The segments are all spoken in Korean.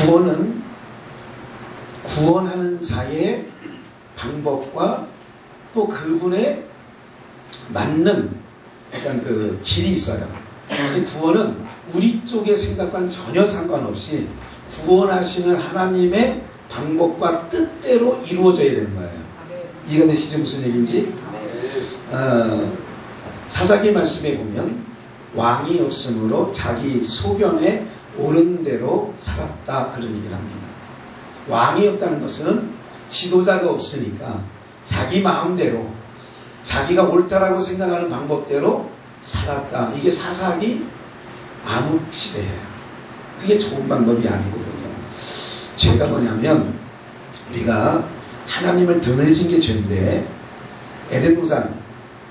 구원은 구원하는 자의 방법과 또 그분의 맞는 약간 그 길이 있어요. 근데 구원은 우리 쪽의 생각과는 전혀 상관없이 구원하시는 하나님의 방법과 뜻대로 이루어져야 되는 거예요. 이해가 되시죠? 무슨 얘기인지? 사사기 말씀에 보면 왕이 없으므로 자기 소견에 옳은 대로 살았다, 그런 얘기를 합니다. 왕이 없다는 것은 지도자가 없으니까 자기 마음대로 자기가 옳다라고 생각하는 방법대로 살았다. 이게 사사기 암흑시대예요. 그게 좋은 방법이 아니거든요. 죄가 뭐냐면 우리가 하나님을 등을 진 게 죄인데, 에덴 동산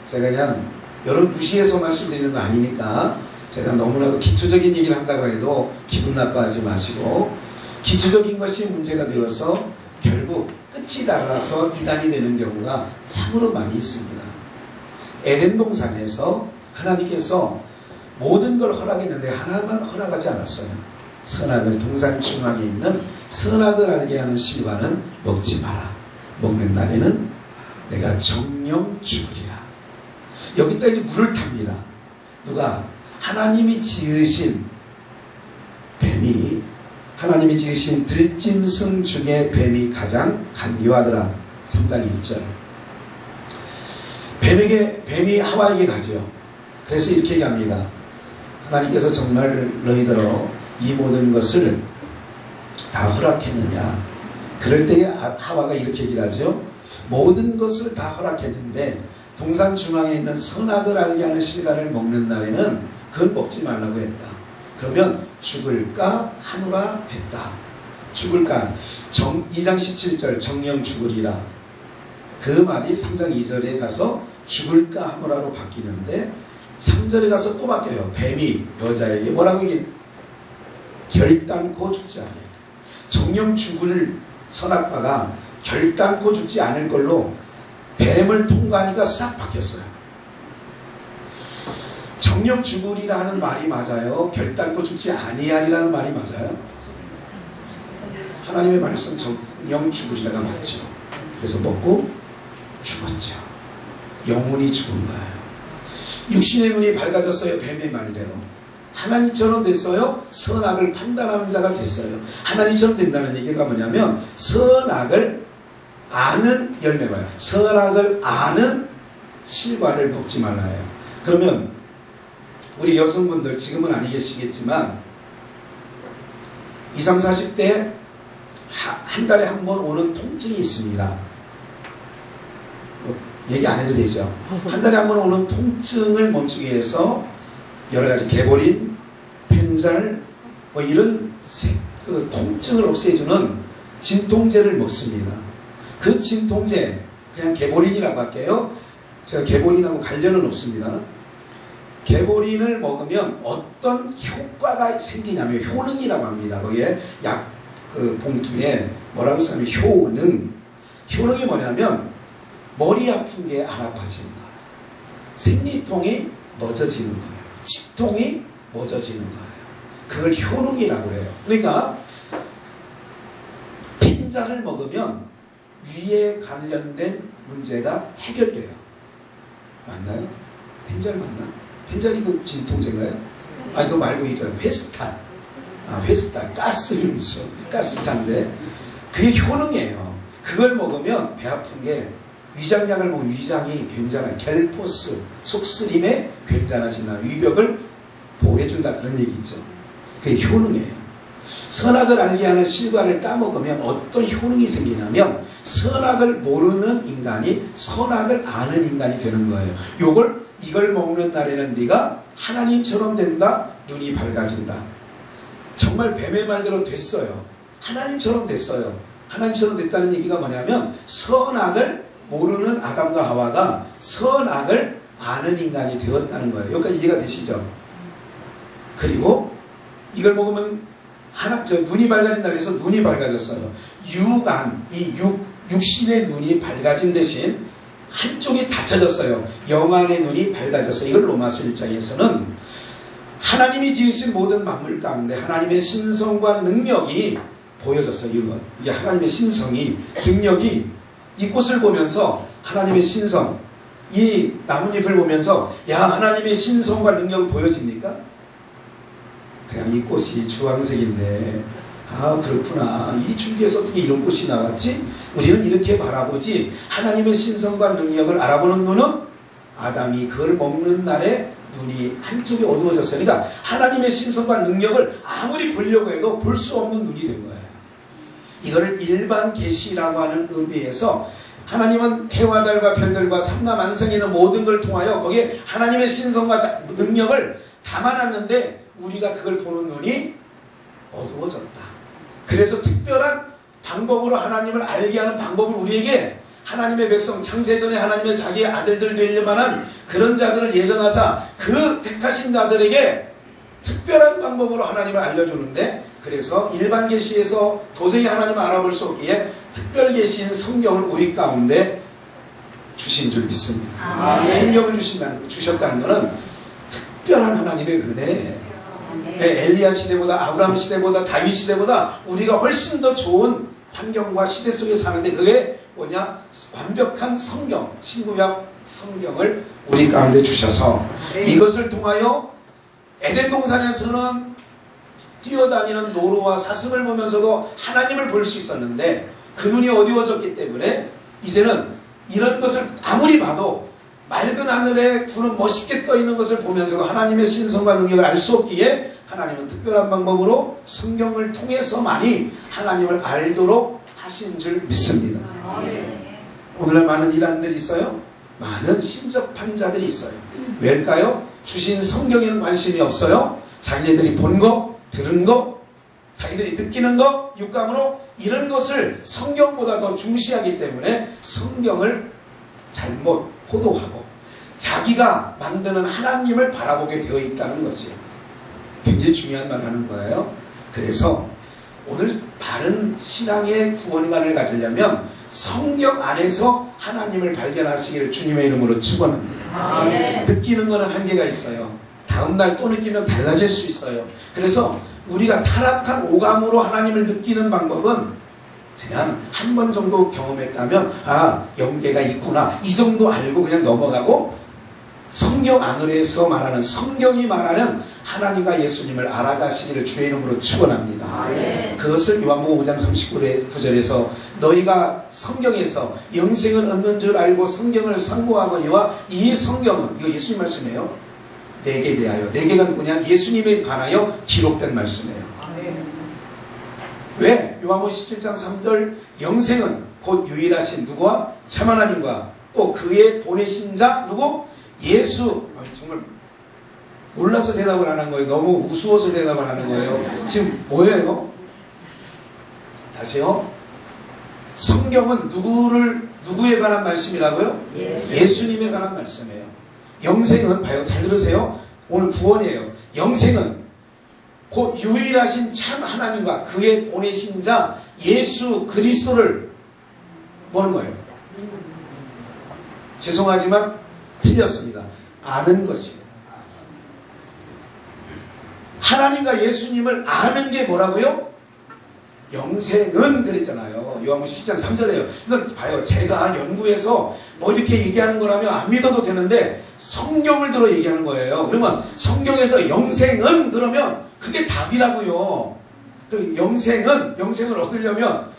제가 그냥 여러분 무시해서 말씀드리는 거 아니니까 제가 너무나도 기초적인 얘기를 한다고 해도 기분 나빠하지 마시고, 기초적인 것이 문제가 되어서 결국 끝이 달라서 이단이 되는 경우가 참으로 많이 있습니다. 에덴 동산에서 하나님께서 모든 걸 허락했는데 하나만 허락하지 않았어요. 선악을, 동산 중앙에 있는 선악을 알게 하는 실과는 먹지 마라. 먹는 날에는 내가 정령 죽으리라. 여기다 이제 물을 탑니다. 누가? 하나님이 지으신 뱀이, 하나님이 지으신 들짐승 중에 뱀이 가장 간교하더라. 3장 1절. 뱀이 하와에게 가죠. 그래서 이렇게 얘기합니다. 하나님께서 정말 너희들어 이 모든 것을 다 허락했느냐. 그럴 때에 하와가 이렇게 얘기를 하죠. 모든 것을 다 허락했는데 동산 중앙에 있는 선악을 알게 하는 실과를 먹는 날에는 그건 먹지 말라고 했다. 그러면 죽을까 하노라 했다. 죽을까. 2장 17절 정령 죽으리라. 그 말이 3장 2절에 가서 죽을까 하노라로 바뀌는데 3절에 가서 또 바뀌어요. 뱀이 여자에게 뭐라고 얘기해? 결단코 죽지 않아요. 정령 죽을 선악과가 결단코 죽지 않을 걸로 뱀을 통과하니까 싹 바뀌었어요. 정령 죽으리라 하는 말이 맞아요? 결단코 죽지 아니하리라는 말이 맞아요? 하나님의 말씀 정령 죽으리라가 맞죠. 그래서 먹고 죽었죠. 영혼이 죽은 거예요. 육신의 눈이 밝아졌어요. 뱀의 말대로. 하나님처럼 됐어요. 선악을 판단하는 자가 됐어요. 하나님처럼 된다는 얘기가 뭐냐면 선악을 아는 열매가요. 선악을 아는 실과를 먹지 말라요. 그러면 우리 여성분들 지금은 아니 계시겠지만 20, 40대 한 달에 한 번 오는 통증이 있습니다. 얘기 안 해도 되죠. 한 달에 한 번 오는 통증을 멈추기 위해서 여러 가지 개보린, 펜잘 뭐 이런 그 통증을 없애주는 진통제를 먹습니다. 그 진통제 그냥 개보린이라고 할게요. 제가 개보린하고 관련은 없습니다. 개보린을 먹으면 어떤 효과가 생기냐면 효능이라고 합니다. 거기에 약 그 봉투에 뭐라고 쓰냐면 효능. 효능이 뭐냐면 머리 아픈 게 안 아파지는 거예요. 생리통이 멎어지는 거예요. 치통이 멎어지는 거예요. 그걸 효능이라고 해요. 그러니까 펜자를 먹으면 위에 관련된 문제가 해결돼요. 맞나요? 펜잘 맞나? 펜잘이 그 진통제인가요? 아, 이거 말고 있잖아요. 회스탄. 회스탄. 가스lum수. 가스차인데 그게 효능이에요. 그걸 먹으면 배 아픈 게 위장약을 먹으면 위장이 괜찮아요. 갤포스, 속쓰림에 괜찮아진다. 위벽을 보호해준다. 그런 얘기 있죠. 그게 효능이에요. 선악을 알게 하는 실과를 따먹으면 어떤 효능이 생기냐면 선악을 모르는 인간이 선악을 아는 인간이 되는 거예요. 이걸 먹는 날에는 네가 하나님처럼 된다. 눈이 밝아진다. 정말 뱀의 말대로 됐어요. 하나님처럼 됐어요. 하나님처럼 됐다는 얘기가 뭐냐면 선악을 모르는 아담과 하와가 선악을 아는 인간이 되었다는 거예요. 여기까지 이해가 되시죠? 그리고 이걸 먹으면 눈이 밝아진다 그래서 눈이 밝아졌어요. 육안, 육신의 눈이 밝아진 대신 한쪽이 닫혀졌어요. 영안의 눈이 밝아졌어요. 이걸 로마서 1장에서는 하나님이 지으신 모든 만물 가운데 하나님의 신성과 능력이 보여졌어요. 이런 것. 이게 하나님의 신성이, 능력이 이 꽃을 보면서 하나님의 신성, 이 나뭇잎을 보면서 야, 하나님의 신성과 능력이 보여집니까? 그냥 이 꽃이 주황색인데 아, 그렇구나. 이 줄기에서 어떻게 이런 꽃이 나왔지? 우리는 이렇게 바라보지. 하나님의 신성과 능력을 알아보는 눈은 아담이 그걸 먹는 날에 눈이 한쪽이 어두워졌어요. 그러니까 하나님의 신성과 능력을 아무리 보려고 해도 볼 수 없는 눈이 된 거예요. 이거를 일반 계시라고 하는 의미에서 하나님은 해와 달과 별들과 산과 만상에 있는 모든 걸 통하여 거기에 하나님의 신성과 능력을 담아놨는데 우리가 그걸 보는 눈이 어두워졌다. 그래서 특별한 방법으로 하나님을 알게 하는 방법을 우리에게 하나님의 백성, 창세전에 하나님의 자기의 아들들 되려 만한 그런 자들을 예정하사 그 택하신 자들에게 특별한 방법으로 하나님을 알려주는데, 그래서 일반 계시에서 도저히 하나님을 알아볼 수 없기에 특별 계시인 성경을 우리 가운데 주신 줄 믿습니다. 성경을 주셨다는 것은 특별한 하나님의 은혜예요. 엘리야 시대보다, 아브라함 시대보다, 다윗 시대보다 우리가 훨씬 더 좋은 환경과 시대 속에 사는데, 그게 뭐냐? 완벽한 성경, 신구약 성경을 우리 가운데 주셔서 이것을 통하여 에덴 동산에서는 뛰어다니는 노루와 사슴을 보면서도 하나님을 볼 수 있었는데 그 눈이 어두워졌기 때문에 이제는 이런 것을 아무리 봐도 맑은 하늘에 구름 멋있게 떠 있는 것을 보면서도 하나님의 신성과 능력을 알 수 없기에 하나님은 특별한 방법으로 성경을 통해서만이 하나님을 알도록 하신 줄 믿습니다. 오늘날 많은 이단들이 있어요. 많은 신접한 자들이 있어요. 왜일까요? 주신 성경에는 관심이 없어요. 자기네들이 본 거, 들은 거, 자기들이 느끼는 거, 육감으로 이런 것을 성경보다 더 중시하기 때문에 성경을 잘못 포도하고 자기가 만드는 하나님을 바라보게 되어 있다는 거지. 굉장히 중요한 말 하는 거예요. 그래서 오늘 바른 신앙의 구원관을 가지려면 성경 안에서 하나님을 발견하시기를 주님의 이름으로 축원합니다. 느끼는 거는 한계가 있어요. 다음날 또 느끼면 달라질 수 있어요. 그래서 우리가 타락한 오감으로 하나님을 느끼는 방법은 그냥 한 번 정도 경험했다면 아, 영계가 있구나, 이 정도 알고 그냥 넘어가고, 성경 안에서 말하는, 성경이 말하는 하나님과 예수님을 알아가시기를 주의 이름으로 축원합니다. 그것을 요한복음 5장 39절에서 너희가 성경에서 영생을 얻는 줄 알고 성경을 상고하거니와 이 성경은, 이거 예수님 말씀이에요. 내게 대하여, 내게가 누구냐? 예수님에 관하여 기록된 말씀이에요. 왜? 요한복음 17장 3절 영생은 곧 유일하신 누구와? 참 하나님과 또 그의 보내신 자 누구? 예수. 정말 몰라서 대답을 안 한 거예요. 너무 우스워서 대답을 하는 거예요. 지금 뭐예요? 다시요. 성경은 누구에 관한 말씀이라고요? 예수님에 관한 말씀이에요. 영생은, 봐요, 잘 들으세요. 오늘 구원이에요. 영생은 곧 유일하신 참 하나님과 그의 보내신 자 예수 그리스도를 뭐는 거예요? 죄송하지만 틀렸습니다. 아는 것이에요. 하나님과 예수님을 아는 게 뭐라고요? 영생은 그랬잖아요. 요한복음 10장 3절에요. 이건 봐요. 제가 연구해서 뭐 이렇게 얘기하는 거라면 안 믿어도 되는데 성경을 들어 얘기하는 거예요. 그러면 성경에서 영생은 그러면 그게 답이라고요. 그리고 영생을 얻으려면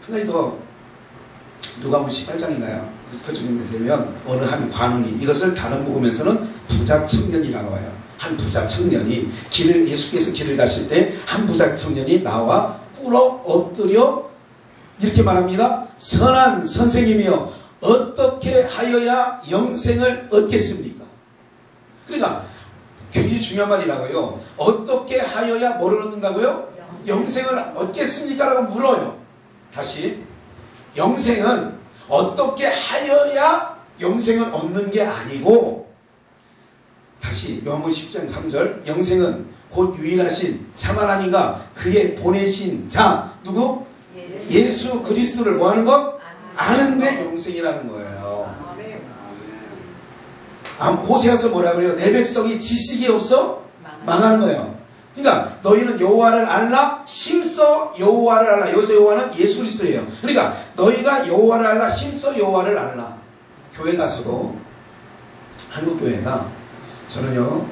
한 가지 더, 누가복음 18장인가요? 그쪽에 되면 어느 한 관원이 이것을 다른 복음에서는 부자 청년이라고 해요. 한 부자 청년이 예수께서 길을 가실 때 한 부자 청년이 나와 꿇어 엎드려 이렇게 말합니다. 선한 선생님이여 어떻게 하여야 영생을 얻겠습니까? 그러니까 굉장히 중요한 말이라고요. 어떻게 하여야 뭐를 얻는다고요? 영생을 얻겠습니까? 라고 물어요. 다시, 영생은 어떻게 하여야 영생을 얻는 게 아니고, 다시 요한복음 10장 3절 영생은 곧 유일하신 참 하나님과 그의 보내신 자 누구? 예수 그리스도를 뭐 하는 것? 아는 게 영생이라는 거예요. 호세아서 뭐라 그래요? 내 백성이 지식이 없어 망하는 거예요. 그러니까 너희는 여호와를 알라 힘써 여호와를 알라. 여기서 여호와는 예수 그리스도예요. 그러니까 너희가 여호와를 알라 힘써 여호와를 알라. 교회 가서도 한국 교회가 저는요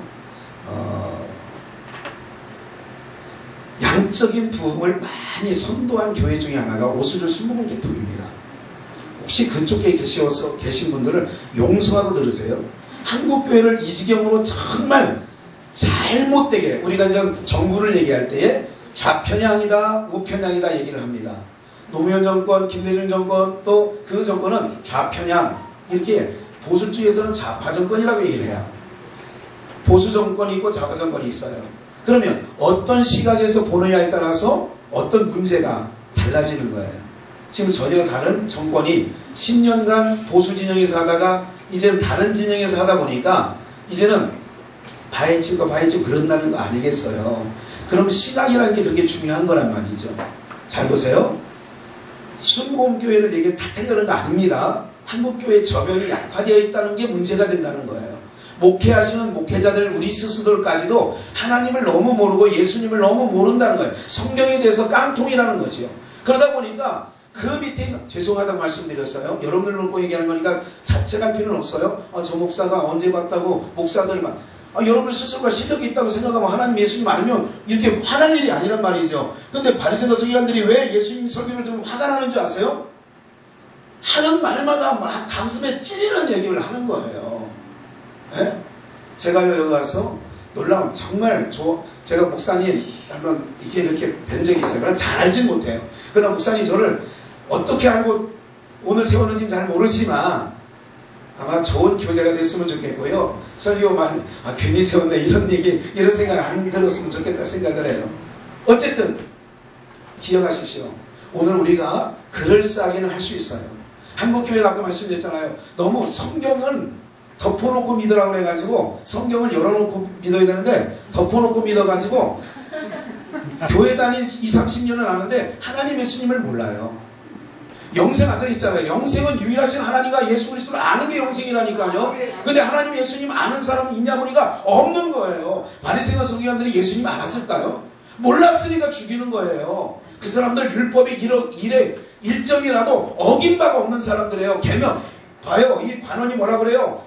양적인 부흥을 많이 선도한 교회 중에 하나가 오수를 순복음 개통입니다. 혹시 그쪽에 계신 분들을 용서하고 들으세요. 한국 교회를 이 지경으로 정말 잘못되게 우리가 이제 정부를 얘기할 때에 좌편향이다 우편향이다 얘기를 합니다. 노무현 정권, 김대중 정권 또 그 정권은 좌편향 이렇게 보수 쪽에서는 좌파 정권이라고 얘기를 해요. 보수 정권이 있고 좌파 정권이 있어요. 그러면 어떤 시각에서 보느냐에 따라서 어떤 문제가 달라지는 거예요. 지금 전혀 다른 정권이 10년간 보수 진영에서 하다가 이제는 다른 진영에서 하다 보니까 이제는 바이친과 바이친 그런다는 거 아니겠어요. 그럼 시각이라는 게 그렇게 중요한 거란 말이죠. 잘 보세요. 순복음교회를 얘기 탓하려는 거 아닙니다. 한국교회 저변이 약화되어 있다는 게 문제가 된다는 거예요. 목회하시는 목회자들 우리 스스로까지도 하나님을 너무 모르고 예수님을 너무 모른다는 거예요. 성경에 대해서 깡통이라는 거죠. 그러다 보니까 그 밑에 죄송하다고 말씀드렸어요. 여러분들 놓고 얘기하는 거니까 자책할 필요는 없어요. 저 목사가 언제 봤다고 목사들만 여러분들 스스로가 실력이 있다고 생각하면 하나님 예수님 알면 이렇게 화날 일이 아니란 말이죠. 근데 바리새인과 서기관들이 왜 예수님 설교를 들으면 화가 나는 줄 아세요? 하는 말마다 막 가슴에 찔리는 얘기를 하는 거예요. 네? 제가 여기 가서 놀라운 정말 제가 목사님 한번 이렇게 뵌 적이 있어요. 그러나 잘 알진 못해요. 그러나 목사님 저를 어떻게 알고 오늘 세웠는지는 잘 모르지만 아마 좋은 교제가 됐으면 좋겠고요. 설교만 괜히 세웠네 이런 생각 안 들었으면 좋겠다 생각을 해요. 어쨌든 기억하십시오. 오늘 우리가 그럴싸하게는 할 수 있어요. 한국교회가 아까 말씀드렸잖아요. 너무 성경은 덮어놓고 믿으라고 해가지고 성경을 열어놓고 믿어야 되는데 덮어놓고 믿어가지고 교회 다닌 20, 30년은 아는데 하나님 예수님을 몰라요. 영생 아까 있잖아요. 영생은 유일하신 하나님과 예수 그리스도를 아는 게 영생이라니까요. 근데 하나님 예수님 아는 사람은 있냐 보니까 없는 거예요. 바리새인과 서기관들이 예수님 알았을까요? 몰랐으니까 죽이는 거예요. 그 사람들 율법의 1점이라도 어긴 바가 없는 사람들이에요. 계명 봐요. 이 관원이 뭐라 그래요?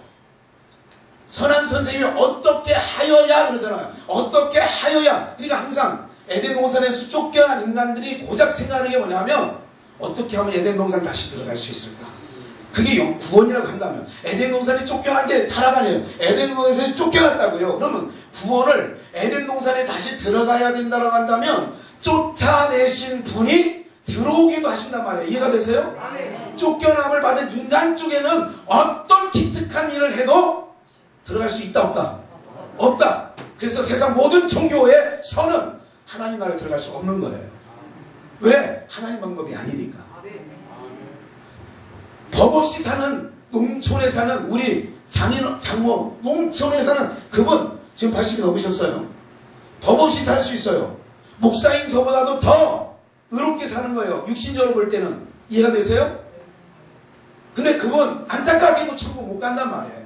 선한 선생님이 어떻게 하여야 그러잖아요. 어떻게 하여야. 그러니까 항상 에덴 동산에서 쫓겨난 인간들이 고작 생각하는 게 뭐냐면 어떻게 하면 에덴 동산 다시 들어갈 수 있을까? 그게 구원이라고 한다면 에덴 동산에 쫓겨난 게 타락 아니에요. 에덴 동산에 쫓겨났다고요. 그러면 구원을 에덴 동산에 다시 들어가야 된다고 한다면 쫓아내신 분이 들어오기도 하신단 말이에요. 이해가 되세요? 쫓겨남을 받은 인간 쪽에는 어떤 기특한 일을 해도 들어갈 수 있다 없다? 없다. 그래서 세상 모든 종교의 선은 하나님 나라에 들어갈 수 없는 거예요. 왜? 하나님 방법이 아니니까. 법 없이 사는 농촌에 사는 우리 장모 농촌에 사는 그분 지금 80이 넘으셨어요. 법 없이 살 수 있어요. 목사인 저보다도 더 의롭게 사는 거예요. 육신적으로 볼 때는. 이해가 되세요? 근데 그분 안타깝게도 천국 못 간단 말이에요.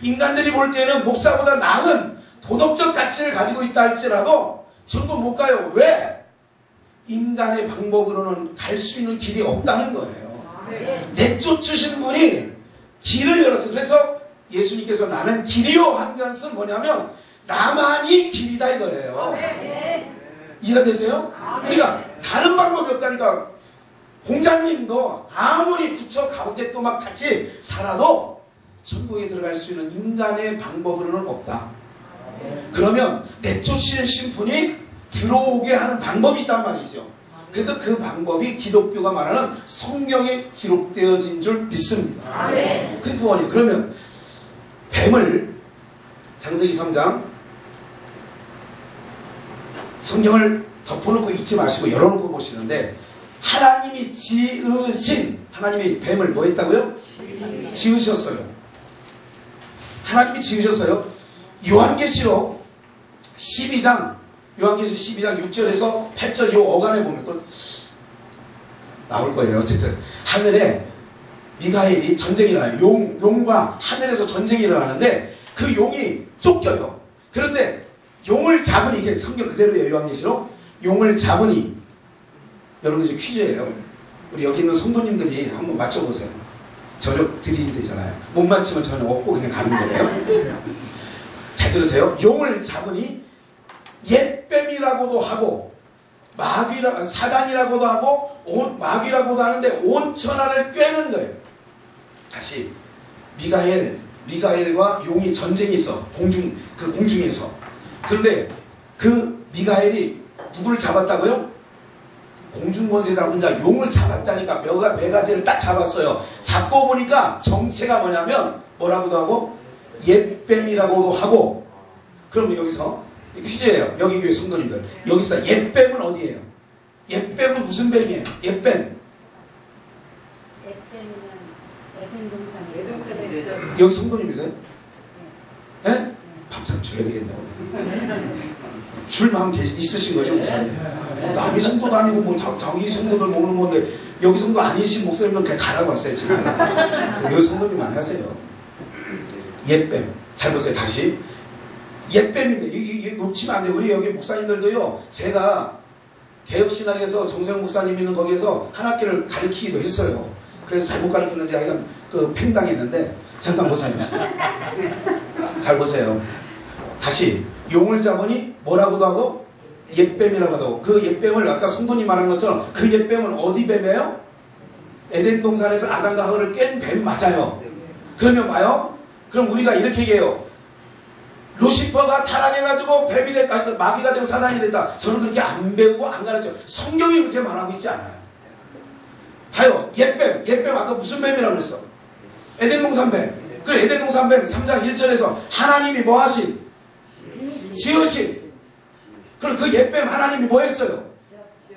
인간들이 볼 때는 목사보다 나은 도덕적 가치를 가지고 있다 할지라도 천국 못 가요. 왜? 인간의 방법으로는 갈 수 있는 길이 없다는 거예요. 내쫓으신 분이 길을 열었어요. 그래서 예수님께서 나는 길이요 한 것은 뭐냐면 나만이 길이다 이거예요. 이해가 되세요? 그러니까 다른 방법이 없다니까. 공장님도 아무리 부처 가운데 또 막 같이 살아도 천국에 들어갈 수 있는 인간의 방법으로는 없다. 그러면 내쫓으신 분이 들어오게 하는 방법이 있단 말이죠. 그래서 그 방법이 기독교가 말하는 성경에 기록되어진 줄 믿습니다. 그게 구원이에요. 그러면 뱀을 창세기 3장 성경을 덮어놓고 읽지 마시고 열어놓고 보시는데 하나님이 하나님이 뱀을 뭐 했다고요? 지으셨어요. 하나님이 지으셨어요. 요한계시록 12장 6절에서 8절 요 어간에 보면 또 나올 거예요. 어쨌든 하늘에 미가엘이 전쟁이 일어나요. 용과 하늘에서 전쟁이 일어나는데 그 용이 쫓겨요. 그런데 용을 잡으니, 이게 성경 그대로예요. 요한계시록. 용을 잡으니. 여러분 이제 퀴즈예요. 우리 여기 있는 성도님들이 한번 맞춰보세요. 저녁 드리는 데잖아요. 못 맞히면 저녁 없고 그냥 가는 거예요. 잘 들으세요. 용을 잡으니 옛뱀이라고도 하고 사단이라고도 하고 마귀라고도 하는데 온천하를 꿰는 거예요. 다시 미가엘과 용이 전쟁이 있어. 공중에서. 그런데 그 미가엘이 누구를 잡았다고요? 공중권세 잡은 자 용을 잡았다니까. 네 가지를 딱 잡았어요. 잡고 보니까 정체가 뭐냐면 뭐라고도 하고 옛뱀이라고도 하고. 그럼 여기서 퀴즈예요. 여기 교회 성도님들. 여기서 옛뱀은 어디예요? 옛뱀은 무슨 뱀이에요? 옛뱀. 에덴 동산. 여기 성도님이세요? 네? 밥상 줘야 되겠네요. 줄 마음 있으신 거죠, 목사님? 남이 성도가 아니고 뭐 자기 성도들 모으는 건데 여기 성도 아니신 목사님들 그냥 가라고 왔어요, 지금. 여기 성도님만 하세요. 옛뱀. 잘 보세요, 다시. 옛뱀인데 이게 놓치면 안 돼요. 우리 여기 목사님들도요. 제가 개혁신학에서 정세영 목사님 있는 거기에서 한 학기를 가르치기도 했어요. 그래서 잘못 가르쳤는지 아이가 팽당했는데 잠깐 보세요. 잘 보세요. 다시 용을 잡으니 뭐라고도 하고 옛뱀이라고도 하고. 그 옛뱀을 아까 성도님 말한 것처럼 그 옛뱀은 어디 뱀이에요? 에덴 동산에서 아담과 하와를 깬 뱀 맞아요. 그러면 봐요. 그럼 우리가 이렇게 얘기해요. 루시퍼가 타락해가지고 뱀이 됐다, 마귀가 되고 사단이 됐다. 저는 그렇게 안 배우고 안 가르쳐. 성경이 그렇게 말하고 있지 않아요. 봐요. 옛뱀 아까 무슨 뱀이라고 그랬어? 에덴 동산 뱀. 그 에덴 동산 뱀 3장 1절에서 하나님이 뭐 하신? 지으신. 그럼 그 옛뱀 하나님이 뭐 했어요?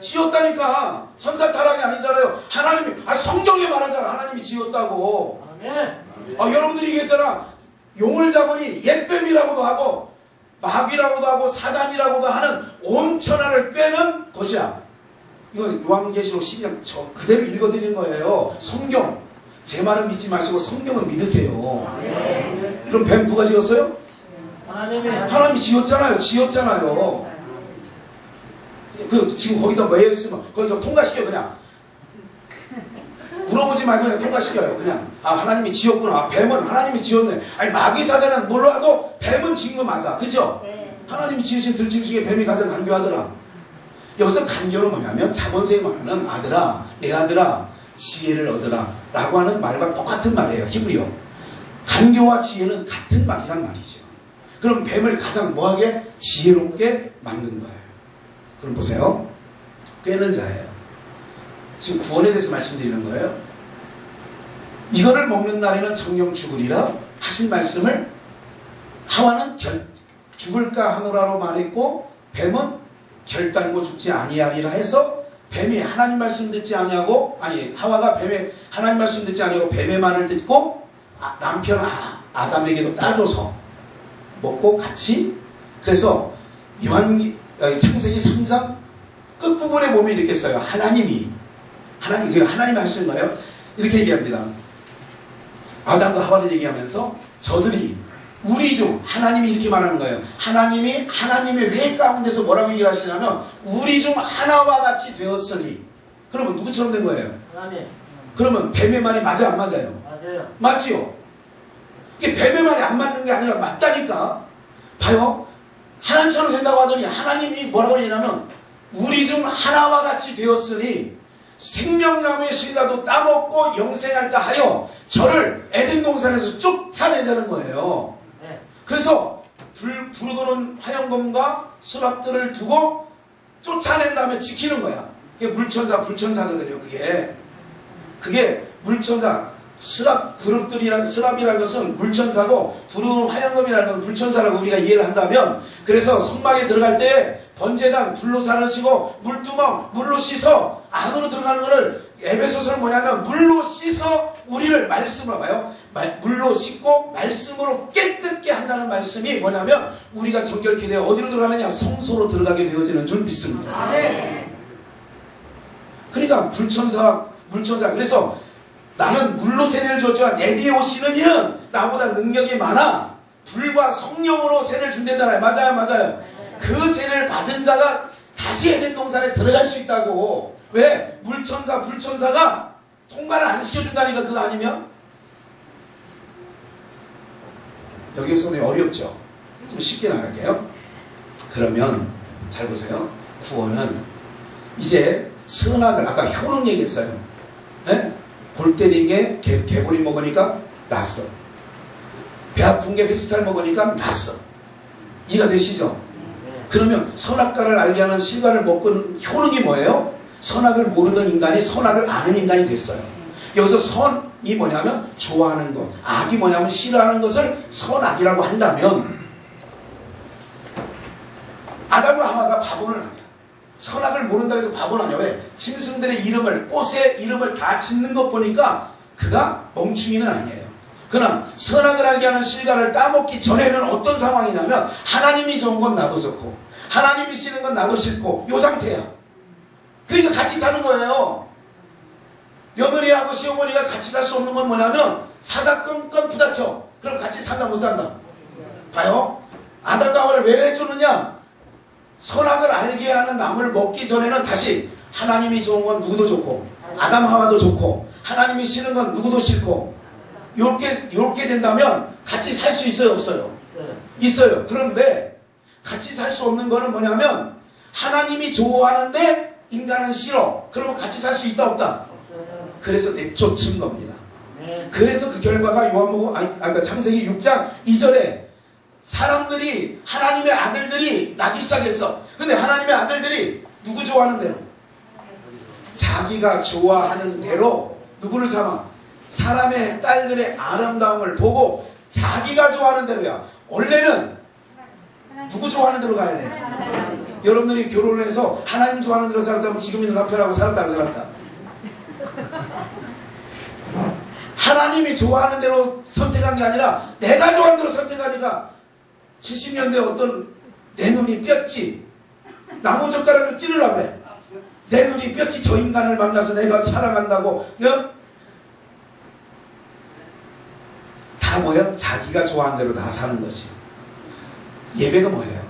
지었다니까. 천사 타락이 아니잖아요. 하나님이, 성경에 말하잖아. 하나님이 지었다고. 여러분들이 얘기했잖아. 용을 잡으니 옛뱀이라고도 하고 마귀라고도 하고 사단이라고도 하는 온천하를 꿰는 것이야. 이거 요한계시록 12장 저 그대로 읽어드리는 거예요. 성경. 제 말은 믿지 마시고 성경은 믿으세요. 그럼 뱀 누가 지었어요? 하나님이 지었잖아요. 지금 거기다 왜 있으면 거기다 통과시켜 그냥. 물어보지 말고 그냥 통과시켜요. 그냥 하나님이 지었구나. 뱀은 하나님이 지었네. 아니 마귀 사단은 몰라도 뱀은 지은 거 맞아. 그죠? 하나님이 지으신 들짐 중에 뱀이 가장 간교하더라. 여기서 간교는 뭐냐면 자본세에 말하는 아들아, 내 아들아 지혜를 얻으라 라고 하는 말과 똑같은 말이에요. 히브리어. 간교와 지혜는 같은 말이란 말이죠. 그럼 뱀을 가장 뭐하게? 지혜롭게 만든 거예요. 그럼 보세요. 꿰는 자예요. 지금 구원에 대해서 말씀드리는 거예요. 이거를 먹는 날에는 정령 죽으리라 하신 말씀을 하와는 죽을까 하노라로 말했고 뱀은 결단코 죽지 아니하리라 해서 뱀이 하나님 말씀 듣지 아니하고 하와가 하나님 말씀 듣지 아니하고 뱀의 말을 듣고 남편 아담에게도 따줘서 먹고 같이. 그래서 창세기 3장 끝부분에 보면 이렇게 써요. 하나님이 하시는 거예요. 이렇게 얘기합니다. 아담과 하와를 얘기하면서 저들이 우리 중 하나님이 이렇게 말하는 거예요. 하나님이 하나님의 회 가운데서 뭐라고 얘기를 하시냐면 우리 중 하나와 같이 되었으니. 그러면 누구처럼 된 거예요? 하나님. 그러면 뱀의 말이 맞아 안 맞아요? 맞아요. 맞지요? 이게 뱀의 말이 안 맞는 게 아니라 맞다니까. 봐요. 하나님처럼 된다고 하더니 하나님이 뭐라고 얘기하냐면 우리 중 하나와 같이 되었으니 생명나무의 실과도 따먹고 영생할까 하여 저를 에덴 동산에서 쫓아내자는 거예요. 그래서 부르도는 화영검과 수랍들을 두고 쫓아낸 다음에 지키는 거야. 그게 불천사거든요. 그게 물천사. 수랍이라는 것은 물천사고 부르도는 화영검이라는 것은 불천사라고 우리가 이해를 한다면, 그래서 성막에 들어갈 때 번제단 불로 사르시고 물두멍 물로 씻어 안으로 들어가는 것을 에베소서는 뭐냐면 물로 씻어 우리를 말씀으로 봐요. 물로 씻고 말씀으로 깨끗게 한다는 말씀이 뭐냐면 우리가 정결케 되어 어디로 들어가느냐? 성소로 들어가게 되어지는 줄 믿습니다. 그러니까 물천사. 그래서 나는 물로 세례를 줬지만 내 뒤에 오시는 이는 나보다 능력이 많아 불과 성령으로 세례를 준대잖아요. 맞아요? 그 세례를 받은 자가 다시 에덴 동산에 들어갈 수 있다고. 왜? 물천사, 불천사가 통과를 안 시켜준다니까. 그거 아니면? 여기서는 어렵죠. 좀 쉽게 나갈게요. 그러면 잘 보세요. 구원은 이제 선악을, 아까 효능 얘기했어요. 네? 골 때린 게 개구리 먹으니까 낫어. 배 아픈 게 페스탈 먹으니까 낫어. 이해가 되시죠? 그러면 선악과를 알게 하는 실과를 먹은 효능이 뭐예요? 선악을 모르던 인간이 선악을 아는 인간이 됐어요. 여기서 선이 뭐냐면 좋아하는 것, 악이 뭐냐면 싫어하는 것을 선악이라고 한다면 아담과 하와가 바보는 아니야. 선악을 모른다고 해서 바보는 아니야. 왜? 짐승들의 이름을, 꽃의 이름을 다 짓는 것 보니까 그가 멍충이는 아니에요. 그러나 선악을 알게 하는 실과를 따먹기 전에는 어떤 상황이냐면 하나님이 좋은 건 나도 좋고 하나님이 싫은 건 나도 싫고 요 상태야. 그러니까 같이 사는 거예요. 며느리하고 시어머니가 같이 살 수 없는 건 뭐냐면 사사건건 부딪혀. 그럼 같이 산다 못 산다? 봐요. 아담과 하와를 왜 해주느냐? 선악을 알게 하는 나무를 먹기 전에는 다시 하나님이 좋은 건 누구도 좋고 아담 하와도 좋고 하나님이 싫은 건 누구도 싫고 요렇게 된다면 같이 살 수 있어요 없어요? 있어요. 그런데 같이 살 수 없는 거는 뭐냐면 하나님이 좋아하는데 인간은 싫어. 그러면 같이 살 수 있다 없다? 그래서 내쫓은 겁니다. 그래서 그 결과가 요한복음 아까 창세기 6장 2절에 사람들이 하나님의 아들들이 나기 시작했어. 근데 하나님의 아들들이 누구 좋아하는 대로? 자기가 좋아하는 대로 누구를 삼아? 사람의 딸들의 아름다움을 보고 자기가 좋아하는 대로야. 원래는 누구 좋아하는 대로 가야 돼? 여러분들이 결혼을 해서 하나님 좋아하는 대로 살았다면 지금 있는 남편하고 살았다 안 살았다? 하나님이 좋아하는 대로 선택한 게 아니라 내가 좋아하는 대로 선택하니까 70년대 어떤 내 눈이 뼈지 나무젓가락으로 찌르려고 그래. 내 눈이 뼈지 저 인간을 만나서 내가 사랑한다고. 다 뭐예요? 자기가 좋아하는 대로 다 사는 거지. 예배가 뭐예요?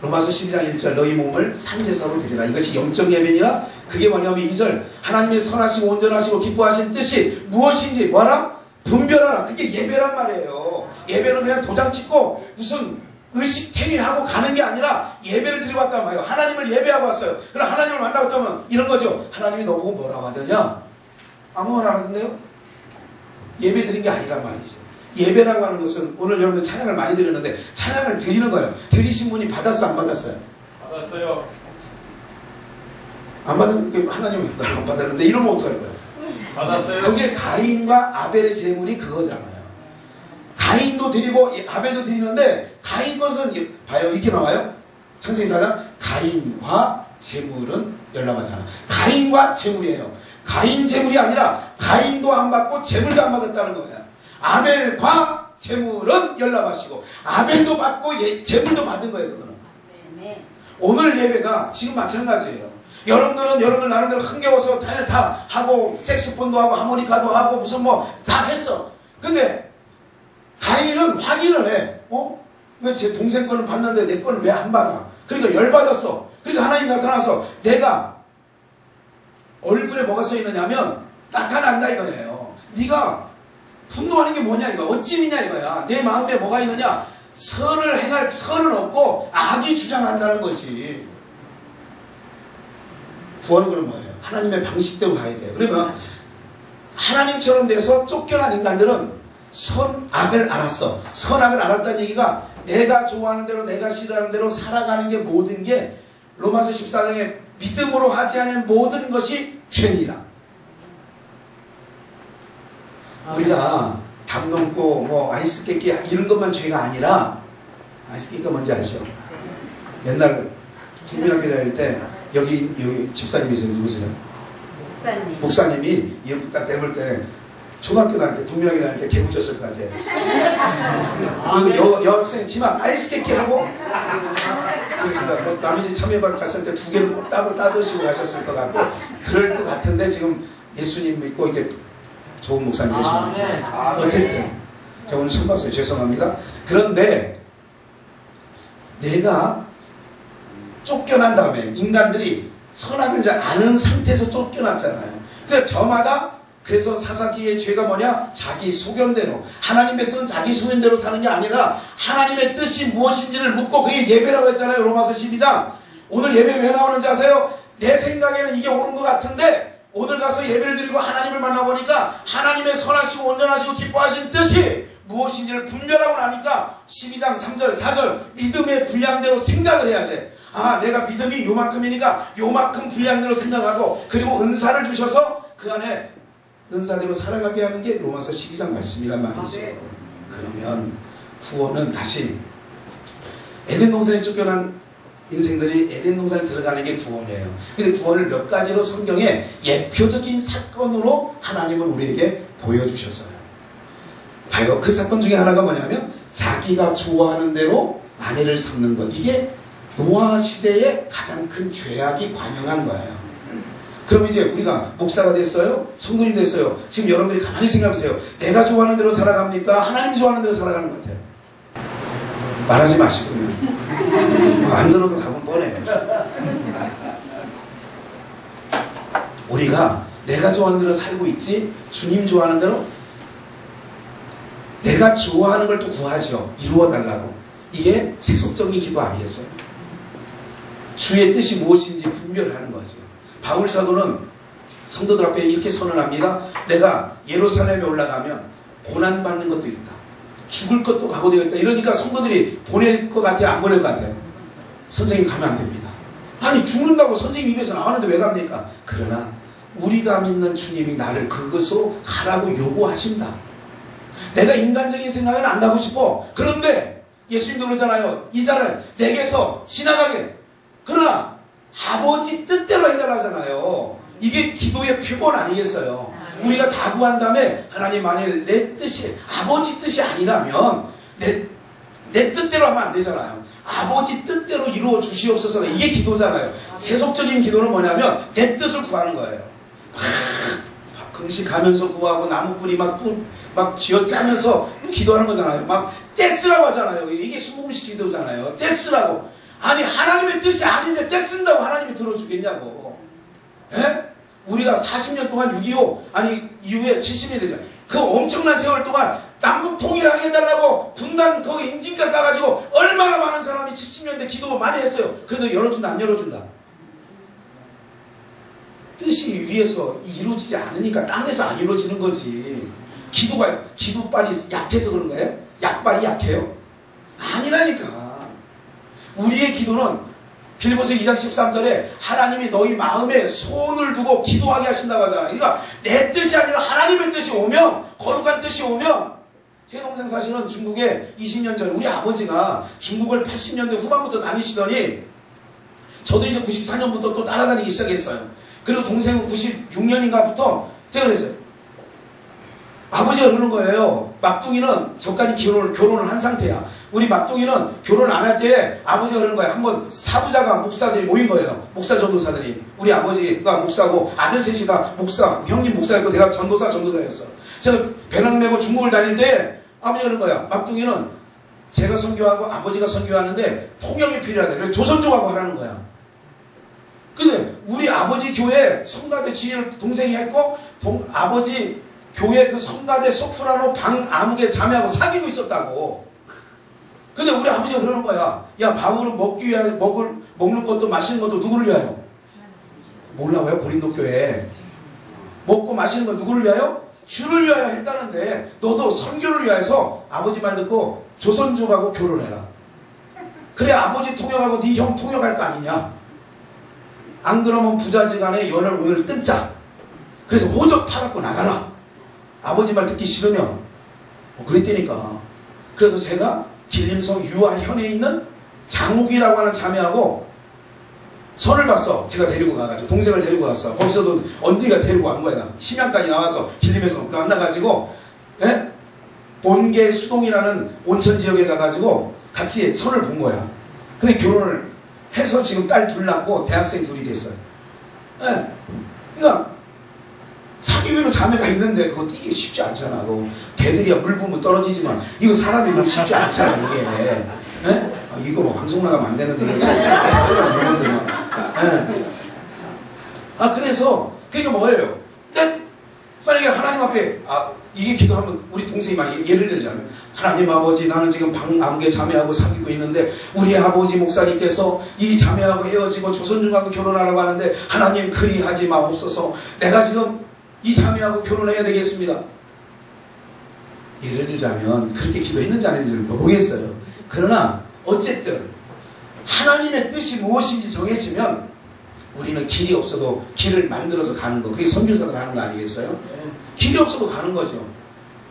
로마서 12장 1절 너희 몸을 산제사로 드리라. 이것이 영적 예배니라. 그게 뭐냐면 2절 하나님의 선하시고 온전하시고 기뻐하신 뜻이 무엇인지 뭐라? 분별하라. 그게 예배란 말이에요. 예배는 그냥 도장 찍고 무슨 의식 행위하고 가는 게 아니라 예배를 드리고 왔단 말이에요. 하나님을 예배하고 왔어요. 그럼 하나님을 만나고 왔다면 이런 거죠. 하나님이 너보고 뭐라고 하더냐? 아무 말 안 하던데요? 예배 드린 게 아니란 말이죠. 예배라고 하는 것은 오늘 여러분 찬양을 많이 드렸는데 찬양을 드리는 거예요. 드리신 분이 받았어 안 받았어요? 받았어요. 안 받았는데 하나님은 안 받았는데 이러면 어떡할 거예요? 받았어요. 그게 가인과 아벨의 제물이 그거잖아요. 가인도 드리고 아벨도 드리는데 가인 것은 봐요. 이렇게 나와요. 창세기 4장 가인과 제물은 열람하잖아. 가인과 제물이에요. 가인 제물이 아니라 가인도 안 받고 제물도 안 받았다는 거예요. 아벨과 제물은 열람하시고 아벨도 받고 제물도 받은 거예요. 그거는. 오늘 예배가 지금 마찬가지예요. 여러분들은 여러분 나름대로 흥겨워서 다 하고 색소폰도 하고 하모니카도 하고 무슨 뭐 다 했어. 근데 가인은 확인을 해. 왜 제 동생 거는 받는데 내 거는 왜 안 받아? 그러니까 열받았어. 그러니까 하나님 나타나서 내가 얼굴에 뭐가 써 있느냐면 나타난다 이거예요. 네가 분노하는 게 뭐냐 이거 어찜이냐 이거야. 내 마음에 뭐가 있느냐. 선을 행할 선은 없고 악이 주장한다는 거지. 구원은 그런 거예요. 하나님의 방식대로 가야 돼요. 그러면 하나님처럼 돼서 쫓겨난 인간들은 선악을 알았어. 선악을 알았다는 얘기가 내가 좋아하는 대로 내가 싫어하는 대로 살아가는 게 모든 게 로마서 14장에 믿음으로 하지 않은 모든 것이 죄니라. 우리가 담 넘고 뭐 아이스 깨끼 이런 것만 죄가 아니라 아이스 깨끼가 뭔지 아시죠? 옛날 국민학교 다닐 때 여기 집사님이세요? 누구세요? 목사님이 이렇게 딱 내볼 때 초등학교 다닐 때 국민학교 다닐 때 개구졌을 것 같아. 여학생 치마 아이스 깨끼 하고 그래서 남의 집 참여반 갔을 때 2개를 꼭 따드시고 가셨을 것 같고 그럴 것 같은데 지금 예수님 믿고 이게 좋은 목사님 계십니다. 어쨌든 제가 오늘 처음 봤어요. 죄송합니다. 그런데 내가 쫓겨난 다음에 인간들이 선악을 잘 아는 상태에서 쫓겨났잖아요. 그러니까 저마다 그래서 사사기의 죄가 뭐냐? 자기 소견대로, 하나님 백성은 자기 소견대로 사는 게 아니라 하나님의 뜻이 무엇인지를 묻고, 그게 예배라고 했잖아요. 로마서 12장. 오늘 예배 왜 나오는지 아세요? 내 생각에는 이게 옳은 것 같은데 오늘 가서 예배를 드리고 하나님을 만나보니까 하나님의 선하시고 온전하시고 기뻐하신 뜻이 무엇인지를 분별하고 나니까 12장 3절 4절 믿음의 분량대로 생각을 해야 돼. 아, 내가 믿음이 요만큼이니까 요만큼 분량대로 생각하고, 그리고 은사를 주셔서 그 안에 은사대로 살아가게 하는 게 로마서 12장 말씀이란 말이죠. 그러면 구원은 다시 에덴 동산에 쫓겨난 인생들이 에덴 동산에 들어가는 게 구원이에요. 근데 구원을 몇 가지로 성경에 예표적인 사건으로 하나님은 우리에게 보여주셨어요. 봐요. 그 사건 중에 하나가 뭐냐면 자기가 좋아하는 대로 아내를 삼는 것. 이게 노아 시대의 가장 큰 죄악이 관영한 거예요. 그럼 이제 우리가 목사가 됐어요? 성도님 됐어요? 지금 여러분들이 가만히 생각해보세요. 내가 좋아하는 대로 살아갑니까? 하나님 좋아하는 대로 살아가는 것 같아요. 말하지 마시고 그냥. 안 들어도 답은 뻔해요. 우리가 내가 좋아하는 대로 살고 있지, 주님 좋아하는 대로 내가 좋아하는 걸 또 구하죠. 이루어달라고. 이게 세속적인 기도 아니겠어요? 주의 뜻이 무엇인지 분별하는 거죠. 바울 사도는 성도들 앞에 이렇게 선언합니다. 내가 예루살렘에 올라가면 고난받는 것도 있다. 죽을 것도 각오되어 있다. 이러니까 성도들이 보낼 것 같아요? 안 보낼 것 같아요? 선생님 가면 안 됩니다. 아니 죽는다고 선생님 입에서 나왔는데 왜 갑니까? 그러나 우리가 믿는 주님이 나를 그것으로 가라고 요구하신다. 내가 인간적인 생각은 안 가고 싶어. 그런데 예수님도 그러잖아요. 이 자를 내게서 지나가게. 그러나 아버지 뜻대로 해달라잖아요. 이게 기도의 표본 아니겠어요? 우리가 다 구한 다음에 하나님 만일 내 뜻이 아버지 뜻이 아니라면 내 뜻대로 하면 안 되잖아요. 아버지 뜻대로 이루어 주시옵소서. 이게 기도잖아요. 세속적인 기도는 뭐냐면 내 뜻을 구하는 거예요. 금식하면서 구하고 나무뿌리 막 쥐어짜면서 기도하는 거잖아요. 막 떼쓰라고 하잖아요. 이게 수금식 기도잖아요. 떼쓰라고. 아니 하나님의 뜻이 아닌데 떼쓴다고 하나님이 들어주겠냐고. 예? 우리가 40년 동안 6.25 아니 이후에 70년 되잖아요. 그 엄청난 세월 동안 남북 통일하게 해달라고 분단 거기 인증값 까가지고 얼마나 많은 사람이 70년대 기도 많이 했어요. 그런데 열어준다 안 열어준다. 뜻이 위에서 이루어지지 않으니까 땅에서 안 이루어지는 거지. 기도빨이 약해서 그런 거예요? 약발이 약해요? 아니라니까. 우리의 기도는 빌립보서 2장 13절에 하나님이 너희 마음에 소원을 두고 기도하게 하신다고 하잖아요. 그러니까 내 뜻이 아니라 하나님의 뜻이 오면, 거룩한 뜻이 오면, 제 동생 사실은 중국에 20년 전에 우리 아버지가 중국을 80년대 후반부터 다니시더니 저도 이제 94년부터 또 따라다니기 시작했어요. 그리고 동생은 96년인가부터 제가 그랬어요. 아버지가 그러는 거예요. 막둥이는 저까지 결혼을 한 상태야. 우리 막둥이는 결혼 안 할 때 아버지가 그러는 거예요. 한번 사부자가 목사들이 모인 거예요. 목사 전도사들이. 우리 아버지가 목사고 아들 셋이 다 목사, 형님 목사였고 내가 전도사였어. 제가 배낭 메고 중국을 다닐 때 아버지가 그러는 거야. 막둥이는 제가 선교하고 아버지가 선교하는데 통역이 필요하다. 그래서 조선족하고 하라는 거야. 근데 우리 아버지 교회 성가대 지휘를 동생이 했고 아버지 교회 그 성가대 소프라노 방 아무개 자매하고 사귀고 있었다고. 근데 우리 아버지가 그러는 거야. 야, 바울은 먹기 위해 먹는 것도 마시는 것도 누구를 위하여? 몰라요, 고린도 교회. 먹고 마시는 건 누구를 위하여? 주를 위하여 했다는데 너도 선교를 위해서 아버지 말 듣고 조선족하고 결혼해라. 그래 아버지 통역하고 네 형 통역할 거 아니냐. 안 그러면 부자지간에 연을 오늘 끊자. 그래서 호적 파갖고 나가라. 아버지 말 듣기 싫으면 그랬다니까. 그래서 제가 길림성 유아현에 있는 장욱이라고 하는 자매하고 선을 봤어. 제가 데리고 가가지고 동생을 데리고 갔어. 거기서도 언니가 데리고 간 거야. 심양까지 나와서 길림에서 만나가지고 본계 수동이라는 온천 지역에 가가지고 같이 선을 본 거야. 근데 결혼을 해서 지금 딸 둘 낳고 대학생 둘이 됐어요. 그러니까 사귀기로 자매가 있는데 그거 이게 쉽지 않잖아. 걔들이야 물 부으면 떨어지지만 이거 사람이 그럼 쉽지 않잖아 이게. 이거 뭐 방송 나가면 안 되는데 이러는데 막. 그래서 그러니까 뭐예요? 만약에 하나님 앞에 이게 기도하면 우리 동생이 만약에 예를 들자면 하나님 아버지 나는 지금 방암계 자매하고 사귀고 있는데 우리 아버지 목사님께서 이 자매하고 헤어지고 조선중하고 결혼하라고 하는데 하나님 그리하지 마옵소서. 내가 지금 이 자매하고 결혼해야 되겠습니다. 예를 들자면 그렇게 기도했는지 안 했는지를 모르겠어요. 그러나 어쨌든 하나님의 뜻이 무엇인지 정해지면 우리는 길이 없어도 길을 만들어서 가는 거. 그게 선교사들 하는 거 아니겠어요? 길이 없어도 가는 거죠.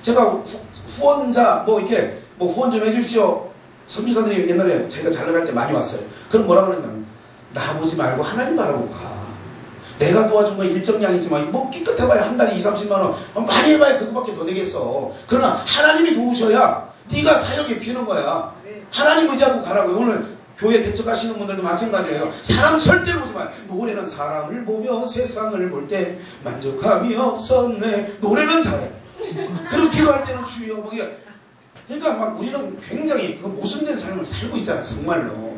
제가 후원자 이렇게 후원 좀 해주십시오. 선교사들이 옛날에 제가 잘 나갈 때 많이 왔어요. 그럼 뭐라 그러냐면 나 보지 말고 하나님 바라고 가. 내가 도와준 건 일정량이지만 끼끗해봐야 한 달에 20-30만 원 많이 해봐야 그것밖에 더 되겠어. 그러나 하나님이 도우셔야 네가 사역에 피는 거야. 하나님 의지하고 가라고요. 오늘 교회 개척하시는 분들도 마찬가지예요. 사람 절대로 보지 마요. 노래는 사람을 보며 세상을 볼 때 만족함이 없었네. 노래는 잘해. 그리고 기도할 때는 주여 그러니까 막 우리는 굉장히 모순된 삶을 살고 있잖아요. 정말로.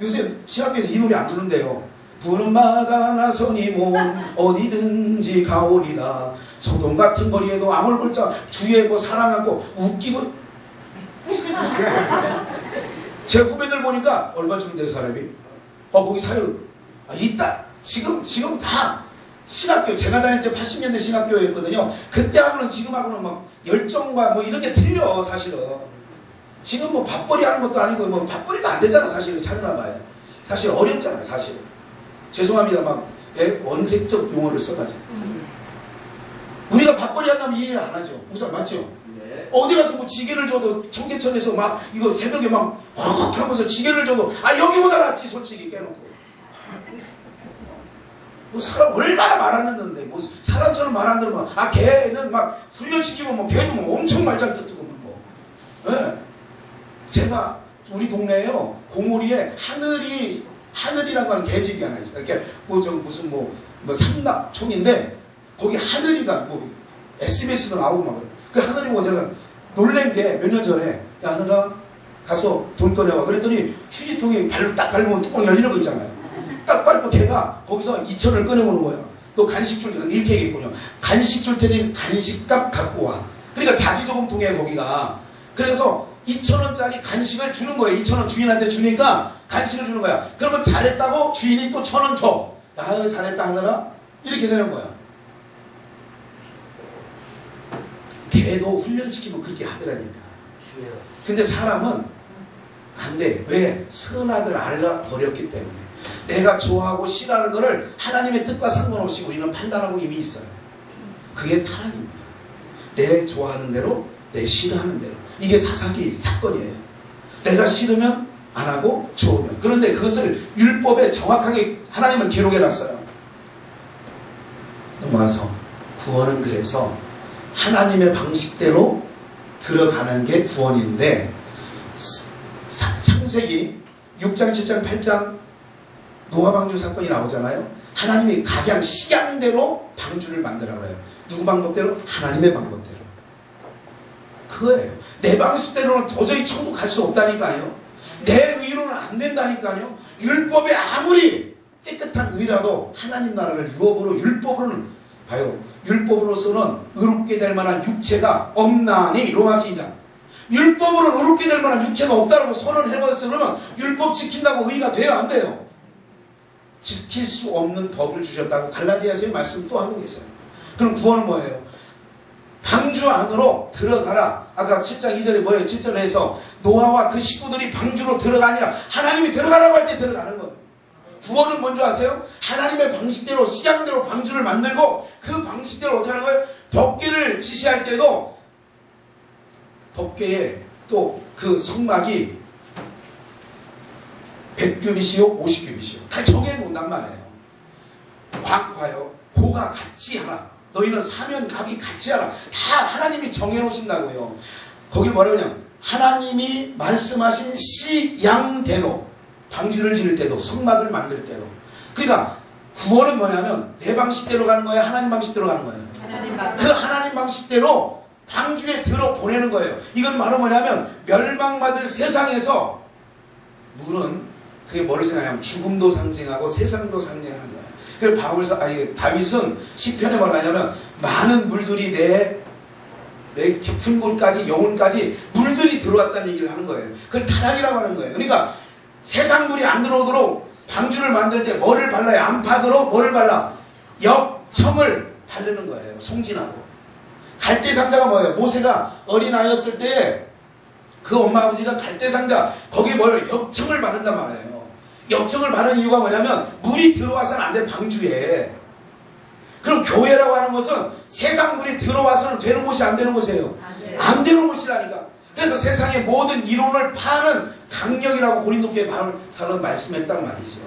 요새 신학교에서 이 노래 안 부르는데요. 푸른 마가 나서니 몸 어디든지 가오리다. 소돔 같은 거리에도 아물골자 주의 사랑하고 웃기고. 제 후배들 보니까 얼마 주는데요 사람이? 거기 사역 있다. 지금 다 신학교 제가 다닐 때 80년대 신학교였거든요. 그때하고는 지금하고는 막 열정과 이런 게 틀려 사실은. 지금 밥벌이 하는 것도 아니고 밥벌이도 안 되잖아 사실은. 찾으나 봐요. 사실 어렵잖아요 사실. 죄송합니다 원색적 용어를 써가지고. 우리가 밥벌이 한다면 이해를 안 하죠. 우선 맞죠? 어디 가서 지게를 줘도 청계천에서 이거 새벽에 헉 하면서 지게를 줘도 여기보다 낫지 솔직히 깨놓고. 사람 얼마나 말 안 듣는데 사람처럼 말 안 들으면 걔는 훈련시키면 걔도 엄청 말잘 듣고 네. 제가 우리 동네에요 고모리에 하늘이라고 하는 개집이 하나 있어요. 이렇게 무슨 삼납총인데 거기 하늘이가 SBS도 나오고 그래요. 그 하늘이 제가 놀란 게 몇 년 전에 야 하늘아 가서 돈 꺼내와 그랬더니 휴지통에 발로 딱 밟으면 뚜껑 열리는 거 있잖아요. 딱 밟고 걔가 거기서 2,000원을 꺼내오는 거야. 너 간식 줄 이렇게 얘기했군요. 간식 줄 테니 간식값 갖고 와. 그러니까 자기 저금통에 거기가. 그래서 2,000원짜리 간식을 주는 거예요. 2,000원 주인한테 주니까 간식을 주는 거야. 그러면 잘했다고 주인이 또 1,000원 줘. 야 잘했다 하느라 이렇게 되는 거야. 걔도 훈련시키면 그렇게 하더라니까. 근데 사람은 안 돼. 왜? 선악을 알아버렸기 때문에. 내가 좋아하고 싫어하는 거를 하나님의 뜻과 상관없이 우리는 판단하고 이미 있어요. 그게 타락입니다. 내 좋아하는 대로, 내 싫어하는 대로. 이게 사건이에요. 내가 싫으면 안 하고 좋으면. 그런데 그것을 율법에 정확하게 하나님은 기록해놨어요. 넘어가서 구원은 그래서 하나님의 방식대로 들어가는 게 구원인데 창세기 6장, 7장, 8장 노아 방주 사건이 나오잖아요. 하나님이 각양 식양대로 방주를 만들라 그래요. 누구 방법대로? 하나님의 방법대로. 그거예요. 내 방식대로는 도저히 천국 갈 수 없다니까요. 내 의로는 안 된다니까요. 율법에 아무리 깨끗한 의라도 하나님 나라를 유업으로 율법으로는 봐요. 율법으로서는 의롭게 될 만한 육체가 없나니 로마서 2장. 율법으로는 의롭게 될 만한 육체가 없다고 선언해버렸어요. 그러면 율법 지킨다고 의가 돼요? 안 돼요? 지킬 수 없는 법을 주셨다고 갈라디아서의 말씀 또 하고 계세요. 그럼 구원은 뭐예요? 방주 안으로 들어가라. 아까 7장 2절에 뭐예요? 7절에서 노아와 그 식구들이 방주로 들어가니라. 하나님이 들어가라고 할 때 들어가는 거예요. 구원은 뭔지 아세요? 하나님의 방식대로 식양대로 방주를 만들고 그 방식대로 어떻게 하는 거예요? 법궤를 지시할 때도 법궤에 또 그 성막이 100규빗이요 50규빗이요 다 정해놓는단 말이에요. 과요 고가 같이 하라. 너희는 사면 각이 같이 하라. 다 하나님이 정해놓으신다고요. 거길 뭐라고 하냐면 하나님이 말씀하신 식양대로 방주를 지을 때도 성막을 만들 때도. 그러니까 구원은 뭐냐면 내 방식대로 가는 거예요? 하나님 방식대로 가는 거예요? 그 하나님 방식대로 방주에 들어 보내는 거예요. 이건 바로 뭐냐면 멸망받을 세상에서 물은 그게 뭐를 생각하냐면 죽음도 상징하고 세상도 상징하는 거예요. 그래서 다윗은 시편에 뭐라 하냐면 많은 물들이 내 깊은 곳까지 영혼까지 물들이 들어왔다는 얘기를 하는 거예요. 그걸 타락이라고 하는 거예요. 그러니까 세상 물이 안 들어오도록 방주를 만들 때 뭐를 발라요? 안팎으로 뭐를 발라? 역청을 바르는 거예요. 송진하고. 갈대상자가 뭐예요? 모세가 어린아이였을 때 그 엄마 아버지가 갈대상자 거기에 뭘 역청을 바른단 말이에요. 역청을 바르는 이유가 뭐냐면 물이 들어와서는 안 돼. 방주에. 그럼 교회라고 하는 것은 세상 물이 들어와서는 되는 곳이 안 되는 곳이에요. 안 되는 곳이라니까. 그래서 세상의 모든 이론을 파는 강력이라고 고린도교회 바울사는 말씀했단 말이죠.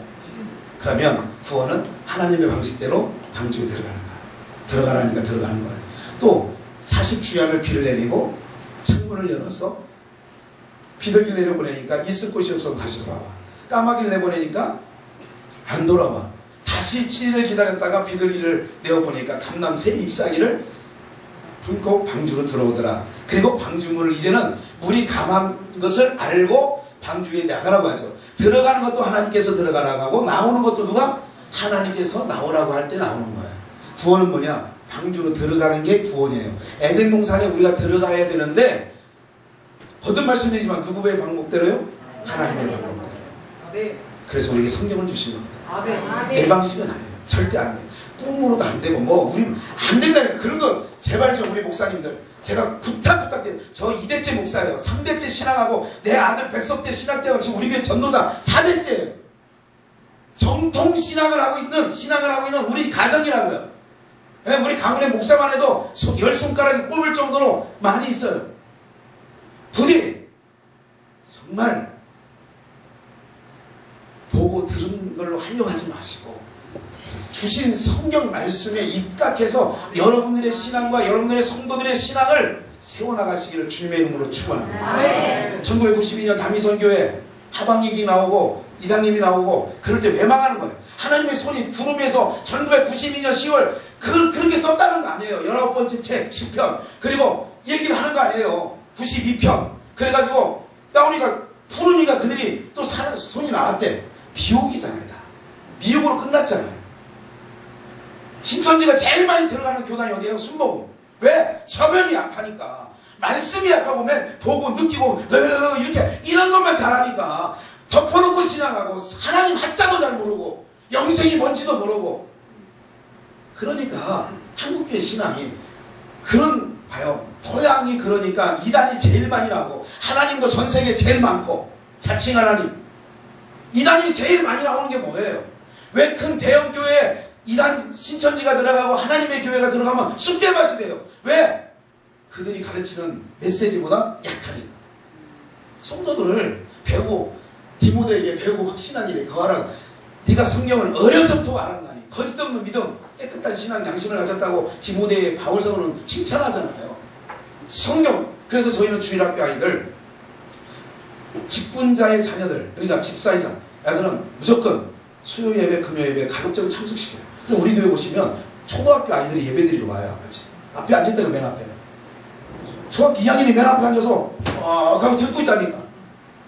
그러면 구원은 하나님의 방식대로 방주에 들어가는 거야. 들어가라니까 들어가는 거야. 또 40주야를 비를 내리고 창문을 열어서 비둘기를 내려보내니까 있을 곳이 없어서 다시 돌아와. 까마귀를 내보내니까 안 돌아와. 다시 7일을 기다렸다가 비둘기를 내어보니까 감남새 잎사귀를 품고 방주로 들어오더라. 그리고 방주문을 이제는 물이 감한 것을 알고 방주에 나가라고 하죠. 들어가는 것도 하나님께서 들어가라고 하고 나오는 것도 누가? 하나님께서 나오라고 할 때 나오는 거예요. 구원은 뭐냐? 방주로 들어가는 게 구원이에요. 에덴 동산에 우리가 들어가야 되는데 거듭 말씀드리지만 누구의 방법대로요? 하나님의 방법대로. 그래서 우리에게 성경을 주신 겁니다. 내 방식은 아니에요. 절대 안 돼요. 꿈으로도 안 되고 우리 안 된다니까. 그런 거 제발 좀 우리 목사님들 제가 부탁드려요. 저 2대째 목사예요. 3대째 신앙하고 내 아들 백석대 신학대가 지금 우리 교회 전도사 4대째예요. 정통 신앙을 하고 있는 우리 가정이라고요. 우리 가문의 목사만 해도 10손가락이 꼽을 정도로 많이 있어요. 부디 정말 보고 들은 걸로 하려고 하지 마시고 주신 성경 말씀에 입각해서 여러분들의 신앙과 여러분들의 성도들의 신앙을 세워나가시기를 주님의 이름으로 축원합니다. 1992년 다미선교회 하방익이 나오고 이장님이 나오고 그럴 때 왜 망하는 거예요? 하나님의 손이 구름에서 1992년 10월 그렇게 썼다는 거 아니에요. 19번째 책 10편 그리고 얘기를 하는 거 아니에요. 92편 그래가지고 나오니까 푸르니까 그들이 또 손이 나왔대. 미혹이잖아요. 다. 미혹으로 끝났잖아요. 신천지가 제일 많이 들어가는 교단이 어디예요? 순복음. 왜? 저변이 약하니까. 말씀이 약하고 맨 보고 느끼고 이렇게 이런 것만 잘하니까 덮어놓고 신앙하고 하나님 한자도 잘 모르고 영생이 뭔지도 모르고 그러니까 한국교회 신앙이 그런 봐요. 토양이 그러니까 이단이 제일 많이 나오고 하나님도 전 세계에 제일 많고 자칭 하나님 이단이 제일 많이 나오는 게 뭐예요? 왜 큰 대형 교회에 이단 신천지가 들어가고 하나님의 교회가 들어가면 쑥대밭이 돼요? 왜? 그들이 가르치는 메시지보다 약하니까. 성도들을 배우고 디모데에게 배우고 확신한 일에 거하라. 네가 성경을 어려서부터 알았나니 거짓 없는 믿음 깨끗한 신앙 양심을 가졌다고 디모데의 바울서는 칭찬하잖아요. 성경. 그래서 저희는 주일학교 아이들 직분자의 자녀들 그러니까 집사이자 애들은 무조건 수요 예배 금요 예배 가급적으로 참석시켜요. 그래서 우리 교회 보시면 초등학교 아이들이 예배드리러 와요. 앞에 앉았다가 맨 앞에 초등학교 2학년이 맨 앞에 앉아서 가고 듣고 있다니까.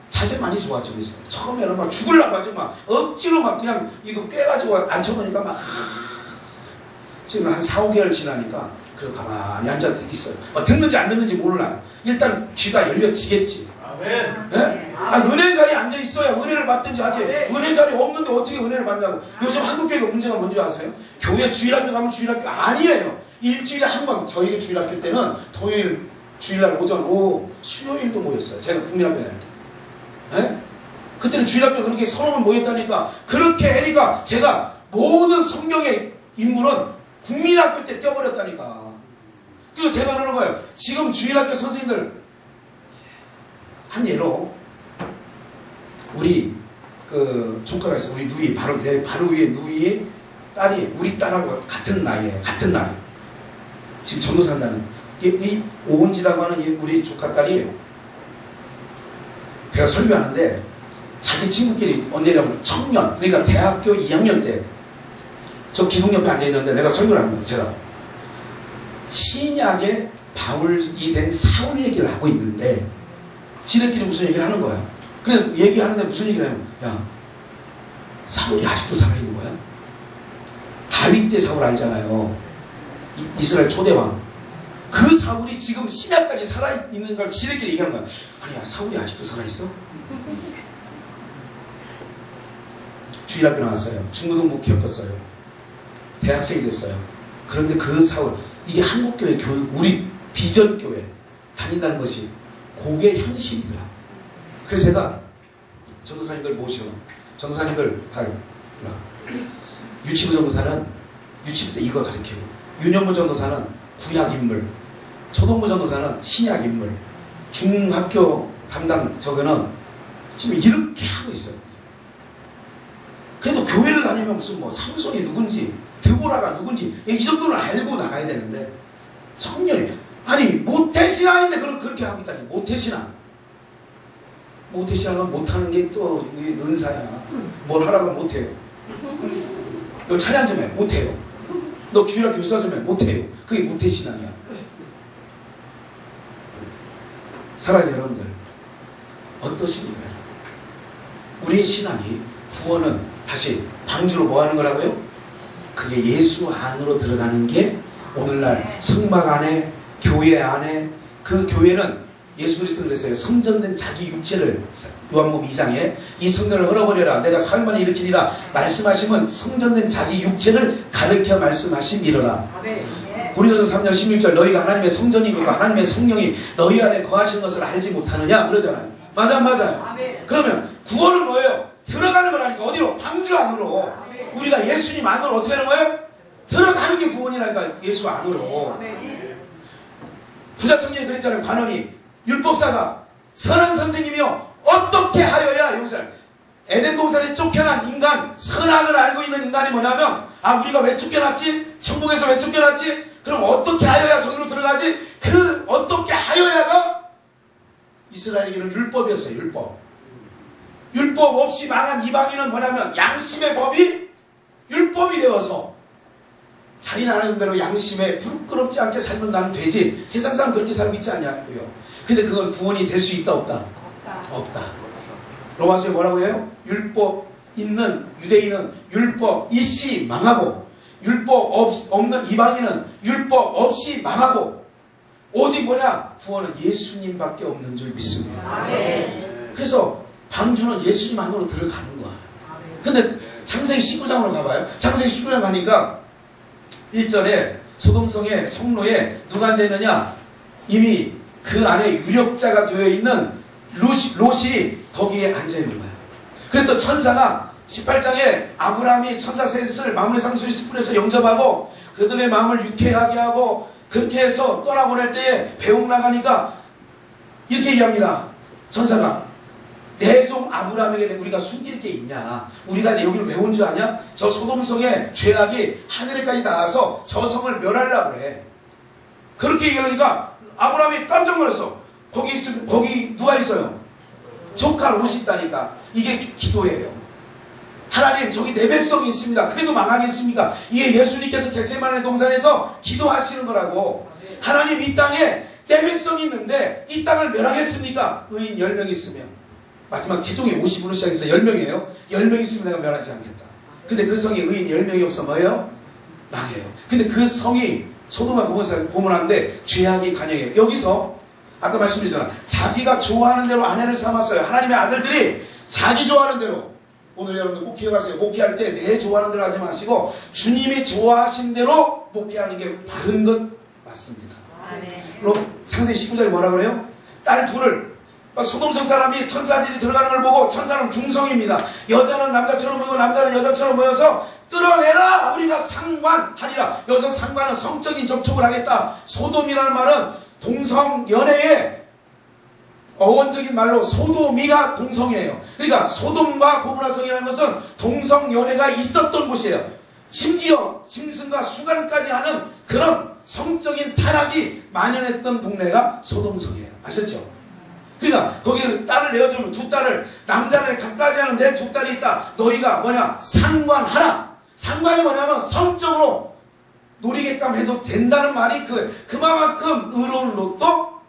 자세 많이 좋아지고 있어요. 처음에는 막 죽으려고 하지 막 억지로 막 그냥 이거 깨가지고 앉혀놓으니까 막 지금 한 4, 5개월 지나니까 그래도 가만히 앉아 있어요. 듣는지 안 듣는지 몰라요. 일단 귀가 열려지겠지. 아멘. 네? 은혜 자리에 앉아 있어야 은혜를 받든지 하지. 은혜 자리 없는데 어떻게 은혜를 받냐고. 요즘 한국교회가 문제가 뭔지 아세요? 교회 주일학교 가면 주일학교 아니에요. 일주일에 한 번. 저희 주일학교 때는 토요일, 주일날 오전, 오후, 수요일도 모였어요. 제가 국민학교 다닐 때. 네? 그때는 주일학교 그렇게 서너 번 모였다니까. 그렇게 하니까 제가 모든 성경의 인물은 국민학교 때 떼어버렸다니까. 그래서 제가 그러는 거예요. 지금 주일학교 선생님들 한 예로 우리 그 조카가 있어. 우리 누이 바로 내 바로 위에 누이의 딸이 우리 딸하고 같은 나이에요. 같은 나이. 지금 전도산다는 이 오은지라고 하는 우리 조카 딸이 내가 설교하는데 자기 친구끼리 언니라고 청년 그러니까 대학교 2학년 때 저 기둥 옆에 앉아있는데 내가 설교를 하는 거예요. 제가 신약의 바울이 된 사울 얘기를 하고 있는데 지들끼리 무슨 얘기를 하는 거야. 그래 얘기하는데 무슨 얘기를 해요? 야, 사울이 아직도 살아있는 거야? 다윗 때 사울 알잖아요. 이스라엘 초대왕. 그 사울이 지금 신약까지 살아있는 걸 지들끼리 얘기하는 거야. 아니야, 사울이 아직도 살아있어? 주일학교 나왔어요. 중고등부 겪었어요. 대학생이 됐어요. 그런데 그 사울, 이게 한국교회 교육, 우리 비전교회 다닌다는 것이 그게 현실이더라. 그래서 제가 전도사님들 모셔. 전도사님들 다 유치부 전도사는 유치부 때 이거 가르치고, 유년부 전도사는 구약 인물, 초등부 전도사는 신약 인물, 중학교 담당 저거는 지금 이렇게 하고 있어요. 그래도 교회를 다니면 무슨 뭐 삼손이 누군지 드보라가 누군지 이 정도는 알고 나가야 되는데, 청년이 아니 모태신앙인데 그렇게 하고 있다니. 모태신앙은 못하는 게 또 은사야. 뭘 하라고 못해요. 너 찬양 좀 해. 못해요. 너 주일학 교사 좀 해. 못해요. 그게 모태신앙이야. 사랑하는 여러분들, 어떠십니까? 우리의 신앙이, 구원은 다시 방주로 뭐 하는 거라고요? 그게 예수 안으로 들어가는 게 오늘날 성막 안에, 교회 안에, 그 교회는 예수 그리스도는 그랬어요. 성전된 자기 육체를, 요한복음 2장에 이 성전을 헐어버려라 내가 사흘 만에 일으키리라 말씀하시면 성전된 자기 육체를 가르쳐 말씀하심이로라. 고린도서 3장 16절 너희가 하나님의 성전이고 하나님의 성령이 너희 안에 거하시는 것을 알지 못하느냐 그러잖아요. 맞아요. 그러면 구원은 뭐예요? 들어가는 거라니까. 어디로? 방주 안으로. 우리가 예수님 안으로 어떻게 하는 거예요? 들어가는 게 구원이라니까. 예수 안으로. 부자 청년이 그랬잖아요. 관원이, 율법사가 선한 선생님이요 어떻게 하여야 용서할. 에덴 동산에서 쫓겨난 인간, 선악을 알고 있는 인간이 뭐냐면, 아 우리가 왜 쫓겨났지? 천국에서 왜 쫓겨났지? 그럼 어떻게 하여야 저기로 들어가지? 그 어떻게 하여야가 이스라엘에게는 율법이었어요. 율법 없이 망한 이방인은 뭐냐면 양심의 법이 율법이 되어서 자기는 하는 대로 양심에 부끄럽지 않게 살면 나는 되지. 세상 사람 그렇게 살고 있지 않냐고요. 근데 그건 구원이 될 수 있다 없다? 없다. 로마서에 뭐라고 해요? 율법 있는 유대인은 율법 있이 망하고, 율법 없는 이방인은 율법 없이 망하고, 오직 뭐냐? 구원은 예수님밖에 없는 줄 믿습니다. 그래서 방주는 예수님 안으로 들어가는 거야. 근데 창세기 19장으로 가봐요. 창세기 19장 가니까 1절에 소돔성의 성로에 누가 앉아있느냐? 이미 그 안에 유력자가 되어 있는 롯이 거기에 앉아있는 거야. 그래서 천사가 18장에 아브라함이 천사 셋을 마물의 상수리 숯불에서 영접하고 그들의 마음을 유쾌하게 하고 그렇게 해서 떠나보낼 때에 배웅 나가니까 이렇게 얘기합니다. 천사가 내 종 아브라함에게 우리가 숨길 게 있냐? 우리가 여기를 왜 온 줄 아냐? 저 소돔성의 죄악이 하늘에까지 닿아서 저 성을 멸하려고 그래. 그렇게 얘기하니까 아브라함이 깜짝 놀랐어. 거기 누가 있어요? 조카 롯이 있다니까. 이게 기도예요. 하나님 저기 내 백성이 있습니다. 그래도 망하겠습니까? 이게 예수님께서 겟세마네 동산에서 기도하시는 거라고. 하나님 이 땅에 내 백성이 있는데 이 땅을 멸하겠습니까? 의인 10명 있으면. 마지막 최종의 50으로 시작해서 10명이에요. 10명 있으면 내가 멸하지 않겠다. 근데 그 성에 의인 10명이 없어 뭐예요? 망해요. 근데 그 성이 소돔과 고모라인데 죄악이 간영해요. 여기서 아까 말씀드렸잖아. 자기가 좋아하는 대로 아내를 삼았어요. 하나님의 아들들이 자기 좋아하는 대로. 오늘 여러분들 꼭 기억하세요. 목회할 때 내 좋아하는 대로 하지 마시고 주님이 좋아하신 대로 목회하는 게 바른 것 맞습니다. 창세기 19장에 뭐라 그래요? 딸 둘을 소돔성 사람이 천사들이 들어가는 걸 보고, 천사는 중성입니다. 여자는 남자처럼 보이고 남자는 여자처럼 보여서 끌어내라 우리가 상관하리라. 여기서 상관은 성적인 접촉을 하겠다. 소돔이라는 말은 동성연애의 어원적인 말로 소도미가 동성이에요. 그러니까 소돔과 고모라성이라는 것은 동성연애가 있었던 곳이에요. 심지어 짐승과 수간까지 하는 그런 성적인 타락이 만연했던 동네가 소돔성이에요. 아셨죠? 그러니까 거기 딸을 내어주면 두 딸을, 남자를 갖가지 하는 내 두 딸이 있다. 너희가 뭐냐? 상관하라. 상관이 뭐냐면 성적으로 놀이게끔 해도 된다는 말이 그만큼 의로운 롯도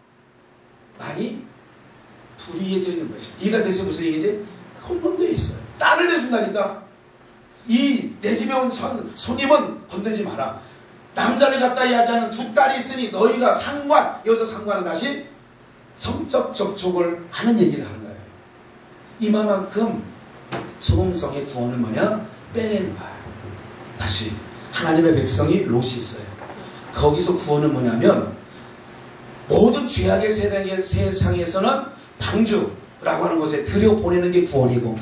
많이 불이해져 있는 것이. 이가 돼서 무슨 얘기지? 혼돈되어 있어요. 딸을 내준다니까. 이 내 집에 온 손님은 건들지 마라. 남자를 가까이 하지 않은 두 딸이 있으니 너희가 여기서 상관은 다시 성적 접촉을 하는 얘기를 하는 거예요. 이만큼 소돔성의 구원은 뭐냐? 빼내는 거예요. 다시 하나님의 백성이 롯이 있어요. 거기서 구원은 뭐냐면 모든 죄악의 세상에서는 방주라고 하는 곳에 들여보내는 게 구원이고,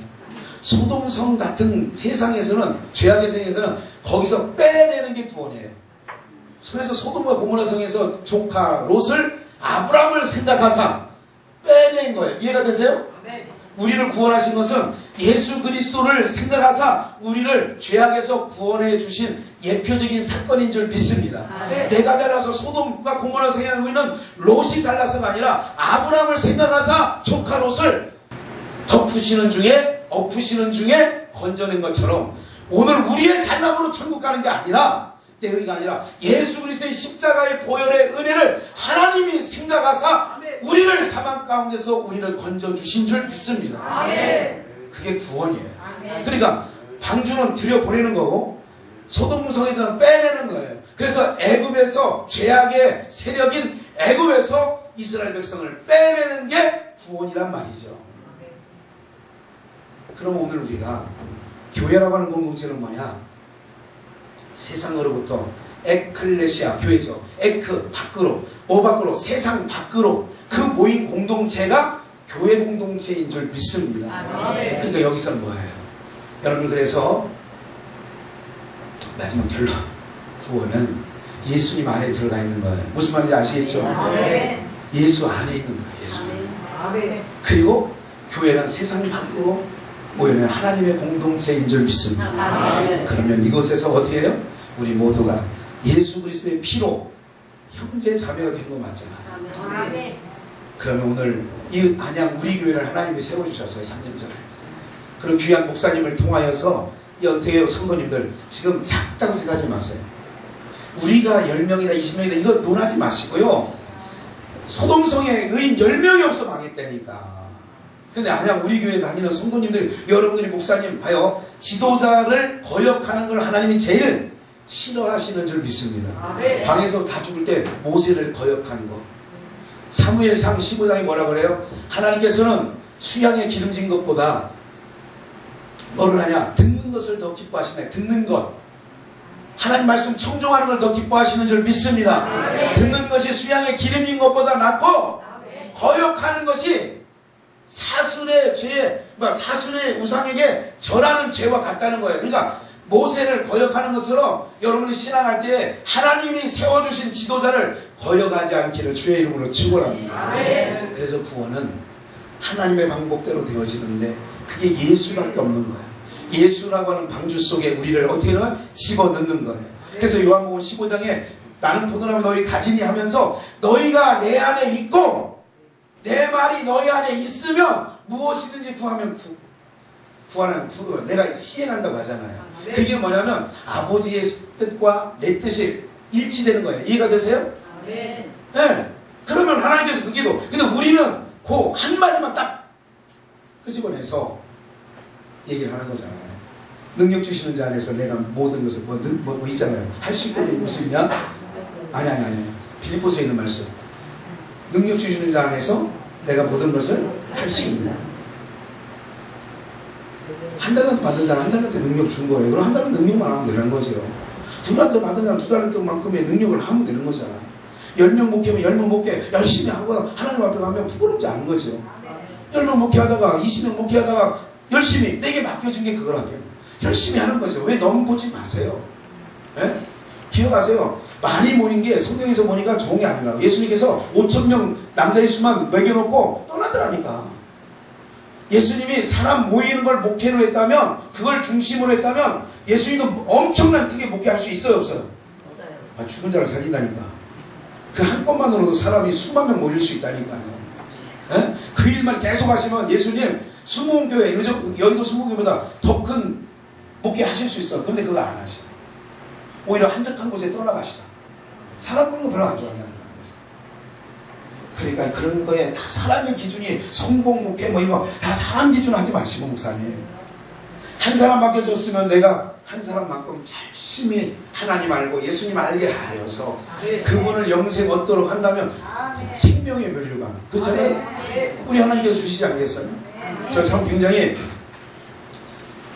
소돔성 같은 세상에서는, 죄악의 세상에서는 거기서 빼내는 게 구원이에요. 그래서 소돔과 고모라 성에서 조카 롯을, 아브라함을 생각하사 빼낸 거예요. 이해가 되세요? 네. 우리를 구원하신 것은 예수 그리스도를 생각하사 우리를 죄악에서 구원해 주신 예표적인 사건인 줄 믿습니다. 네. 내가 잘나서 소돔과 고모라 성에 살고 있는 롯이 잘나서가 아니라 아브라함을 생각하사 조카 롯을 덮으시는 중에 건져낸 것처럼, 오늘 우리의 잘남으로 천국 가는 게 아니라, 내 의가 아니라 예수 그리스도의 십자가의 보혈의 은혜를 하나님이 생각하사 우리를 사망 가운데서 우리를 건져주신 줄 믿습니다. 그게 구원이에요. 그러니까 방주는 들여보내는 거고 소돔성에서는 빼내는 거예요. 그래서 애굽에서, 죄악의 세력인 애굽에서 이스라엘 백성을 빼내는 게 구원이란 말이죠. 그럼 오늘 우리가 교회라고 하는 공동체는 뭐냐? 세상으로부터 에클레시아, 교회죠. 에크, 밖으로, 밖으로, 세상 밖으로 그 모인 공동체가 교회 공동체인 줄 믿습니다. 그러니까 여기서는 뭐예요? 여러분, 그래서 마지막 결론, 구원은 예수님 안에 들어가 있는 거예요. 무슨 말인지 아시겠죠? 예수 안에 있는 거예요. 예수. 그리고 교회는 세상 밖으로 모여는 하나님의 공동체인 줄 믿습니다. 그러면 이곳에서 어떻게 해요? 우리 모두가 예수 그리스도의 피로 형제 자매가 된 거 맞잖아요. 그러면 오늘 이 안양 우리 교회를 하나님이 세워주셨어요. 3년 전에. 그리고 귀한 목사님을 통하여서 이 어떻게 해요? 성도님들 지금 작다고 생각하지 마세요. 우리가 10명이다 20명이다 이거 논하지 마시고요. 소돔성에 의인 10명이 없어 망했다니까. 근데 안양 우리 교회 다니는 성도님들, 여러분들이 목사님 봐요. 지도자를 거역하는 걸 하나님이 제일 싫어하시는 줄 믿습니다. 방에서 다 죽을 때 모세를 거역하는 거. 사무엘상 15장이 뭐라 그래요? 하나님께서는 수양에 기름진 것보다 뭐를 하냐? 듣는 것을 더 기뻐하시네. 듣는 것. 하나님 말씀 청종하는 걸 더 기뻐하시는 줄 믿습니다. 듣는 것이 수양에 기름진 것보다 낫고, 거역하는 것이 사순의 죄에, 사순의 우상에게 절하는 죄와 같다는 거예요. 그러니까 모세를 거역하는 것처럼 여러분이 신앙할 때 하나님이 세워주신 지도자를 거역하지 않기를 주의 이름으로 축원합니다. 그래서 구원은 하나님의 방법대로 되어지는데 그게 예수밖에 없는 거예요. 예수라고 하는 방주 속에 우리를 어떻게 하면 집어넣는 거예요. 그래서 요한복음 15장에 나는 포도나무 너희 가지니 하면서 너희가 내 안에 있고 내 말이 너희 안에 있으면 무엇이든지 구하면 내가 시행한다고 하잖아요. 그게 뭐냐면 아버지의 뜻과 내 뜻이 일치되는 거예요. 이해가 되세요? 네. 그러면 하나님께서 그게도, 근데 우리는 그 한마디만 딱 끄집어내서 얘기를 하는 거잖아요. 능력 주시는 자 안에서 내가 모든 것을 뭐 있잖아요. 할 수 있거든. 무슨 있냐? 아니. 빌립보서에 있는 말씀. 능력 주시는 자 안에서 내가 모든 것을 할 수 있는. 한 달한테 받은 자는 한 달한테 능력 준 거예요. 그럼 한 달은 능력만 하면 되는 거죠. 두 달한테 받은 자는 두 달만큼의 능력을 하면 되는 거잖아요. 10명 목회하면 10명 목회 열심히 하고 하나님 앞에 가면 부끄럽지 않은 거죠. 10명 목회하다가 20명 목회하다가 열심히 내게 맡겨준 게 그거라고요. 열심히 하는 거죠. 왜 너무 보지 마세요. 네? 기억하세요. 많이 모인 게 성경에서 보니까 종이 아니라 예수님께서 5,000명 남자의 수만 먹여놓고 떠나더라니까. 예수님이 사람 모이는 걸 목회로 했다면, 그걸 중심으로 했다면 예수님도 엄청난 크게 목회할 수 있어요, 없어요? 죽은 자를 살린다니까. 그 한 건만으로도 사람이 수만 명 모일 수 있다니까요. 네? 그 일만 계속 하시면 예수님 20교회, 여의도 20교회보다 더 큰 목회 하실 수 있어. 그런데 그거 안 하셔. 오히려 한적한 곳에 떠나가시다. 사람 보는 거 별로 안 좋아하냐는 거예요. 그러니까 그런 거에 다 사람의 기준이 성공, 목회 뭐 이거 다 사람 기준 하지 마시고 목사님. 한 사람 맡겨줬으면 내가 한 사람만큼 열심히 하나님 알고 예수님 알게 하여서 그분을 영생 얻도록 한다면 생명의 면류관. 그렇잖아요. 우리 하나님께서 주시지 않겠어요? 저 참 굉장히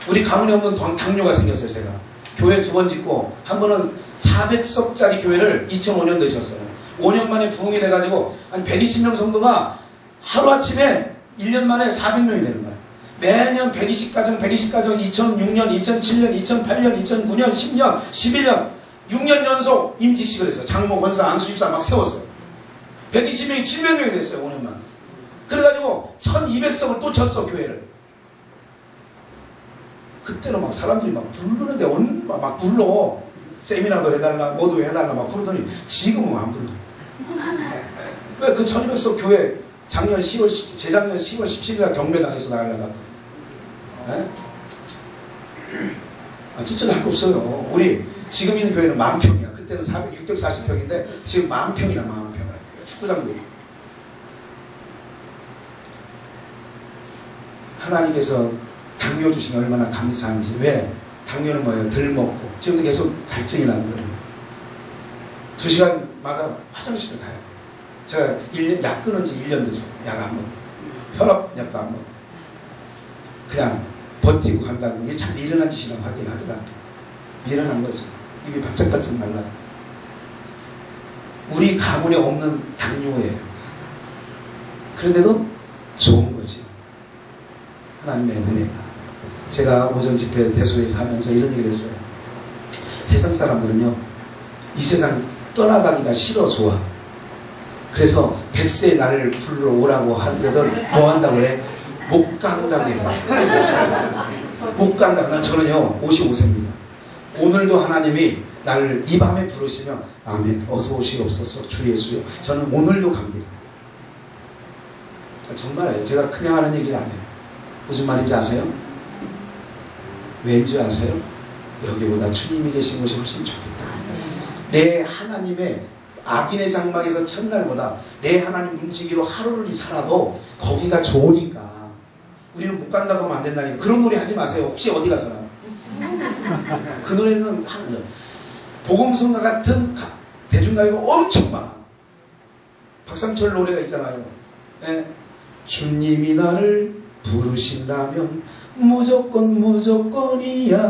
우리 가문에 없는 당뇨가 생겼어요. 제가 교회 2번 짓고 한 번은 400석짜리 교회를 2005년도에 졌어요. 5년 만에 부흥이 돼가지고 한 120명 정도가 하루아침에 1년 만에 400명이 되는 거야. 매년 120가정 2006년 2007년 2008년 2009년 10년 11년 6년 연속 임직식을 했어요. 장모 권사 안수집사 막 세웠어요. 120명이 700명이 됐어요. 5년만. 그래가지고 1200석을 또 쳤어. 교회를. 그때는 막 사람들이 막 부르는데 막 불러. 세미나도 해달라 뭐도 해달라 막 그러더니 지금은 안 불러. 왜 그 1200석 교회 재작년 10월 17일날 경매당해서 나가려고 했거든. 진짜 할 거 없어요. 우리 지금 있는 교회는 10,000평이야. 그때는 640평인데 지금 10,000평이나 10,000평. 축구장도 있고. 하나님께서 당뇨 주신 게 얼마나 감사한지. 왜? 당뇨는 뭐예요? 덜 먹고. 지금도 계속 갈증이 나거든요. 2시간마다 화장실을 가야 돼요. 제가 약 끊은 지 1년 됐어요. 약 안 먹고. 혈압약도 안 먹고. 그냥 버티고 간다는 거. 이게 참 미련한 짓이라고 하긴 하더라. 미련한 거죠. 입이 바짝바짝 말라. 우리 가문에 없는 당뇨예요. 그런데도 좋은 거지. 하나님의 은혜가. 제가 오전 집회 대소에서 하면서 이런 얘기를 했어요. 세상 사람들은요, 이 세상 떠나가기가 싫어, 좋아. 그래서 100세에 나를 불러 오라고 하거든 뭐 한다고 그래? 못 간다고 그래. 못 간다고. 저는요, 55세입니다. 오늘도 하나님이 나를 이 밤에 부르시면, 아멘, 어서 오시옵소서, 주 예수요. 저는 오늘도 갑니다. 정말이에요. 제가 그냥 하는 얘기가 아니에요. 무슨 말인지 아세요? 왠지 아세요? 여기보다 주님이 계신 곳이 훨씬 좋겠다. 내 하나님의 악인의 장막에서 첫날보다 내 하나님 움직이로 하루를 살아도 거기가 좋으니까 우리는 못 간다고 하면 안 된다니까. 그런 노래 하지 마세요. 혹시 어디 가서나. 그 노래는 복음성가 같은 대중가요가 엄청 많아. 박상철 노래가 있잖아요. 네. 주님이 나를 부르신다면 무조건이야.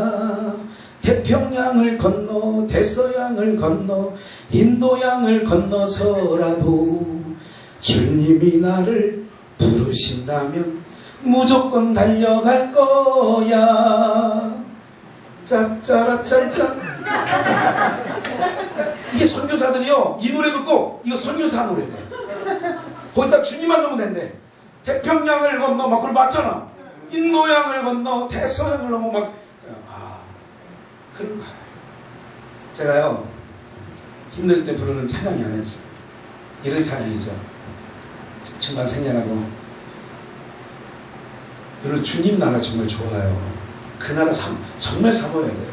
태평양을 건너 대서양을 건너 인도양을 건너서라도 주님이 나를 부르신다면 무조건 달려갈 거야. 짜짜라짜짜. 이게 선교사들이요, 이 노래 듣고 이거 선교사 노래네. 거기다 주님만 넣으면 된대. 태평양을 건너 막 그걸 맞잖아. 인도양을 건너 대서양을 넘어 막. 그런 거야. 제가요, 힘들 때 부르는 찬양이 하나 있어요. 이런 찬양이죠. 중간 생략하고, 여러분 주님 나라 정말 좋아요. 그 나라 정말 사모해야 돼요.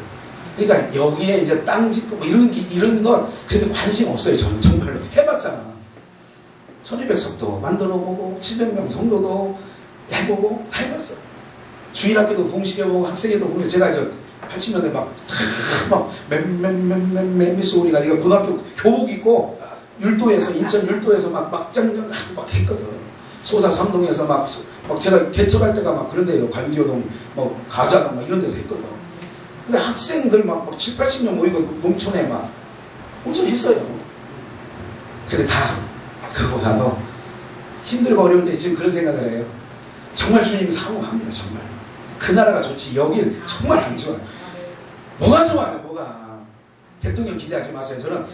그러니까 여기에 이제 땅 짓고 뭐 이런 건 그렇게 관심 없어요. 저는 정말로. 해봤잖아. 1200석도 만들어보고 700명 성도도 해보고 다 해봤어. 주일학교도 부흥시켜보고 학생회도 부흥. 제가 80년대 막 소리가 이거 고등학교 교복 입고 율도에서 인천 율도에서 막 했거든. 소사 삼동에서 막 제가 개척할 때가 막 그런데요. 관교동 뭐 가자동 막 이런 데서 했거든. 근데 학생들 막 7, 80명 모이고 농촌에 막 엄청 했어요. 근데 다 그거보다도 힘들고 어려울 때 지금 그런 생각을 해요. 정말 주님이 사모합니다. 정말 그 나라가 좋지 여길 정말 안 좋아요. 뭐가 좋아요? 뭐가. 대통령 기대하지 마세요. 저는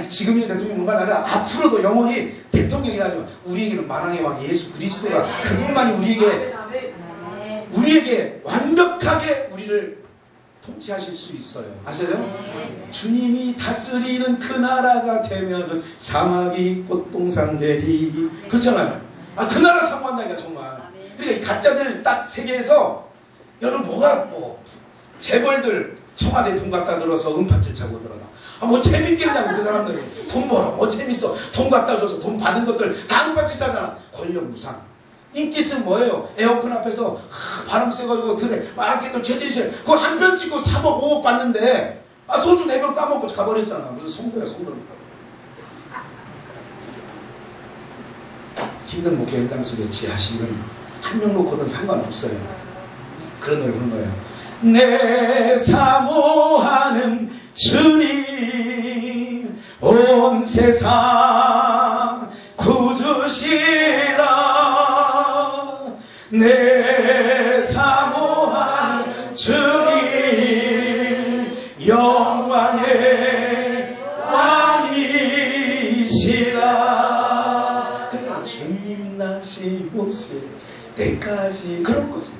지금 있는 대통령뿐만 아니라 앞으로도 영원히 대통령이 하지만 우리에게는 만왕의 왕 예수 그리스도가 그분만이 우리에게 완벽하게 우리를 통치하실 수 있어요. 아세요? 주님이 다스리는 그 나라가 되면 사막이 꽃동산 되리. 그렇잖아요. 그 나라 사모한다니까 정말. 그러니까 이 가짜들 딱 세계에서 여러분 재벌들 청와대 돈 갖다 들어서 은팥질 차고 들어가. 뭐 재밌겠냐고 그 사람들이. 돈 벌어 뭐 재밌어. 돈 갖다 줘서 돈 받은 것들 당받치 사잖아. 권력 무상. 인기 있으면 뭐예요? 에어컨 앞에서 바람 쐬가지고 그래 막 이렇게 또 최진실 그거 한 편 찍고 3억 5억 받는데 소주 4병 까먹고 가버렸잖아. 무슨 성도야 성도. 힘든 목회 현장 속에 지하신은 한 명 놓고는 상관없어요. 그런 노래 부르는 거예요. 내 사모하는 주님 온 세상 구주시라. 내 사모하는 주님 영광의 왕이시라. 그러니까 주님 나시 모습 때까지 그런 거지.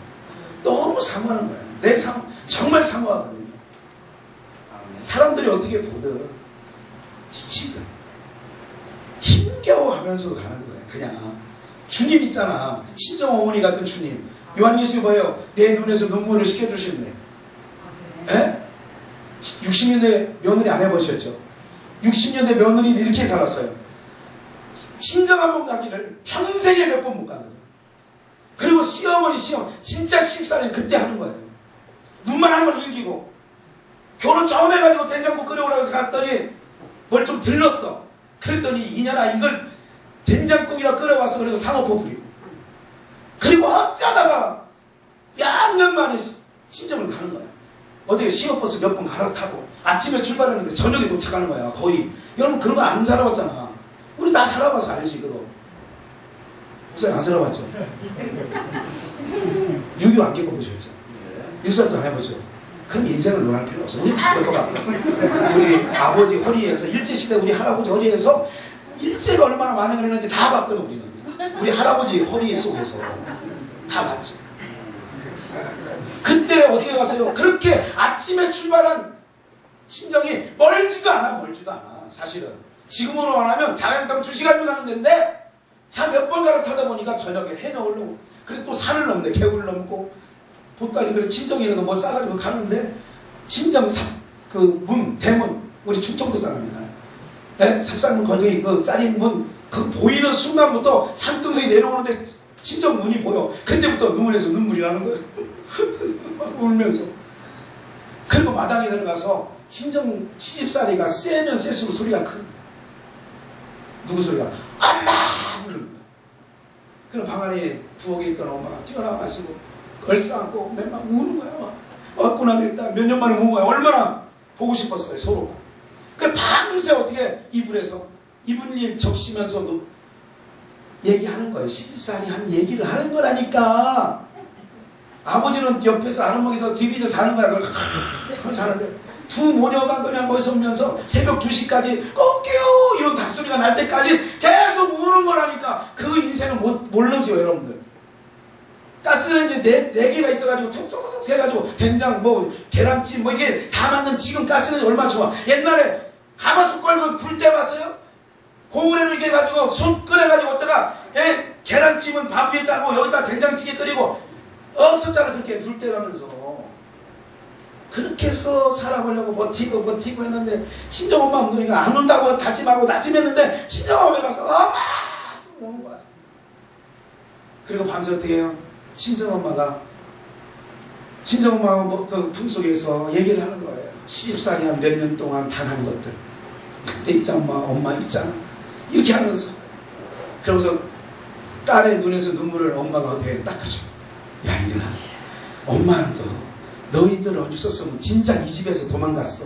너무 사모하는 거예요. 내 정말 사모하거든요. 사람들이 어떻게 보든 지치든 힘겨워하면서 가는 거예요. 그냥 주님 있잖아. 친정어머니 같은 주님. 요한예수 뭐예요? 내 눈에서 눈물을 씻겨주시네. 에? 60년대 며느리 안 해보셨죠? 60년대 며느리는 이렇게 살았어요. 친정 한 번 가기를 평생에 몇 번 못 가는 거예요. 그리고 시어머니 시험 진짜 씹살이 그때 하는 거예요. 눈만 한 번 일기고 결혼 처음 해가지고 된장국 끓여오라고 해서 갔더니 뭘 좀 들렀어. 그랬더니 이년아 이걸 된장국이라 끓여와서 그리고 상어포 부리고 그리고 어쩌다가 몇 만에 친정을 가는 거야. 어떻게 시어버스 몇 번 갈아타고 아침에 출발했는데 저녁에 도착하는 거야. 거의. 여러분 그런 거 안 살아봤잖아. 우리 다 살아봐서 알지 그거. 목사님 안 살아봤죠? 6.25 안 겪어보셨죠? 일살도 안 해보죠? 그럼 인생을 논할 필요 없어. 우리 다 겪어봤고. 우리 아버지 허리에서 일제시대 우리 할아버지 허리에서 일제가 얼마나 많이 그랬는지 다 봤거든 우리는. 우리 할아버지 허리 속에서 다 봤죠. 그때 어디에 가세요? 그렇게 아침에 출발한 친정이 멀지도 않아. 사실은 지금으로 말하면 자연당 2시간이면 가는 데인데 차 몇 번 갈아타다 보니까 저녁에 해는 오르고 그래 또 산을 넘네. 개울을 넘고 보따리 그래 친정이라도 뭐 싸가지고 가는데 친정 대문 우리 충청도 사람이잖아요. 네? 삽살문 거기 그 쌀인 문 그 보이는 순간부터 산등성이 내려오는데 친정 문이 보여. 그때부터 눈물에서 눈물이 나는 거예요. 막 울면서. 그리고 마당에 들어가서 친정 시집살이가 세면 셀수록 소리가 큰. 누구 소리가? 엄마! 부르는 거야. 그럼 방 안에 부엌에 있던 엄마가 뛰어나가시고 걸싸안고 맨날 우는 거야. 왔구나 몇 년 만에 우는 거야. 얼마나 보고 싶었어요 서로가. 그 밤새 어떻게 이불에서 이불님 적시면서 얘기하는 거예요. 시집살이 한 얘기를 하는 거라니까. 아버지는 옆에서 아랫목에서 디비서 자는 거야. 자는데 두 모녀가 그냥 거기서 오면서 새벽 2시까지 꺾여 이런 닭소리가 날 때까지 계속 우는 거라니까. 그 인생을 모르죠 여러분들. 가스레인지 4개가 있어가지고 툭툭툭 해가지고 된장 뭐 계란찜 뭐 이게 다 맞는 지금 가스레인지 얼마나 좋아. 옛날에 가마솥 걸면 불 때 봤어요? 고무래로 이렇게 해가지고 숯 끓여가지고 어디다가 계란찜은 밥 위에 따고 여기다 된장찌개 끓이고 없었잖아. 그렇게 불 때라면서. 그렇게 해서 살아보려고 버티고 했는데 친정엄마 없으니까 안 온다고 다짐했는데 친정엄마에 가서 엄마! 오는 거야. 그리고 밤새 어떻게 해요? 친정엄마가 그 품속에서 얘기를 하는 거예요. 시집살이 한 몇 년 동안 당한 것들. 그때 있잖아 엄마 있잖아. 이렇게 하면서 그러면서 딸의 눈에서 눈물을 엄마가 어떻게 닦아줘. 야 이년아 엄마는 너희들 없었으면 진짜 이 집에서 도망갔어.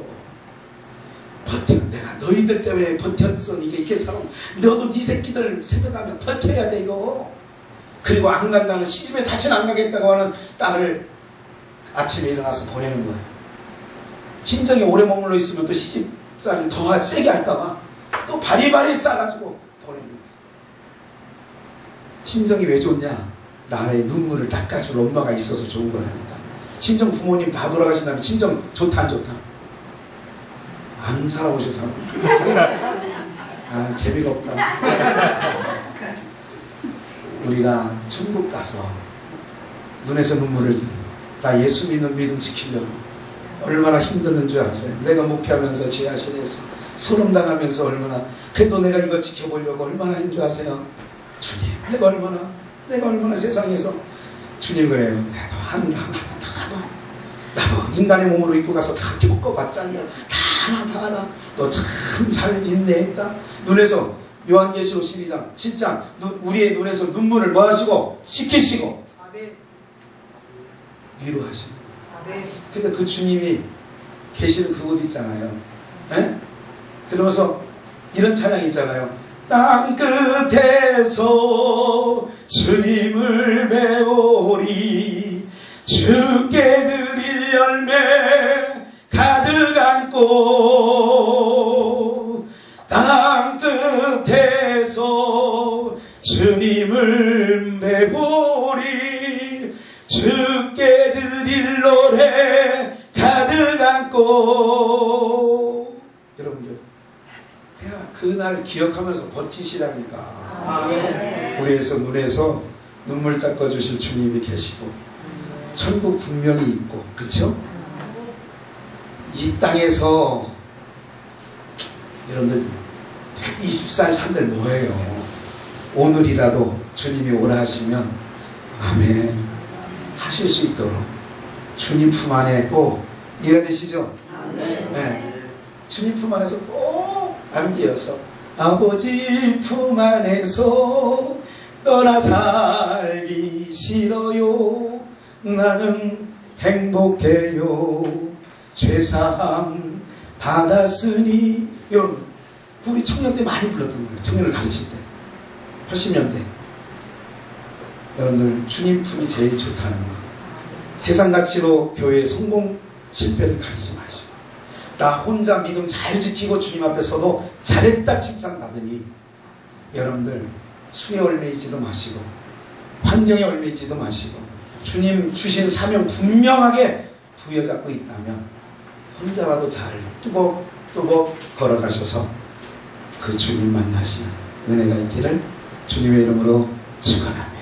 내가 너희들 때문에 버텼어. 이게 살아. 너도 네 새끼들 생각하면 버텨야 돼 이거. 그리고 안 간다는 시집에 다시는 안 가겠다고 하는 딸을 아침에 일어나서 보내는 거야. 친정에 오래 머물러 있으면 또 시집살을 더 세게 할까봐 또 바리바리 싸가지고 보내는 거야. 친정이 왜 좋냐? 나의 눈물을 닦아줄 엄마가 있어서 좋은 거라니까. 친정 부모님 다 돌아가신다면 친정 좋다 안 좋다? 안 살아보셔서 아 재미가 없다. 우리가 천국 가서 눈에서 눈물을 나 예수 믿는 믿음 지키려고 얼마나 힘드는 줄 아세요? 내가 목회하면서 지하실에서 소름당하면서 얼마나, 그래도 내가 이거 지켜보려고 얼마나 힘든 줄 아세요? 주님, 내가 얼마나 세상에서, 주님 그래요. 나도 인간의 몸으로 입고 가서 다 겪어봤잖냐. 다 알아. 너 참 잘 인내했다. 눈에서 요한계시록 12장 7장 우리의 눈에서 눈물을 뭐 하시고 씻기시고 위로하시고. 근데 그 주님이 계시는 그곳 있잖아요. 에? 그러면서 이런 찬양 있잖아요. 땅 끝에서 주님을 배우리 주께 드릴 열매 가득 안고 땅 끝에서 주님을 배우리 주께 드릴 노래 가득 안고. 여러분들 그냥 그날 기억하면서 버티시라니까. 우리에서 눈에서 눈물 닦아주실 주님이 계시고 천국 분명히 있고, 그쵸? 이 땅에서 여러분들 120살 산들 뭐예요? 오늘이라도 주님이 오라 하시면 아멘 하실 수 있도록 주님 품 안에 꼭 이해되시죠? 네. 주님 품 안에서 꼭 안기어서 아버지 품 안에서 떠나 살기 싫어요. 나는 행복해요. 죄사함 받았으니. 여러분, 우리 청년 때 많이 불렀던 거예요. 청년을 가르칠 때 80년대. 여러분들 주님 품이 제일 좋다는 거. 세상 가치로 교회의 성공 실패를 가리지 마시고, 나 혼자 믿음 잘 지키고 주님 앞에 서도 잘했다 칭찬 받으니 여러분들 수에 얽매이지도 마시고 환경에 얽매이지도 마시고 주님 주신 사명 분명하게 부여잡고 있다면 혼자라도 잘 뚜벅뚜벅 걸어가셔서 그 주님 만나시는 은혜가 있기를 주님의 이름으로 축원합니다.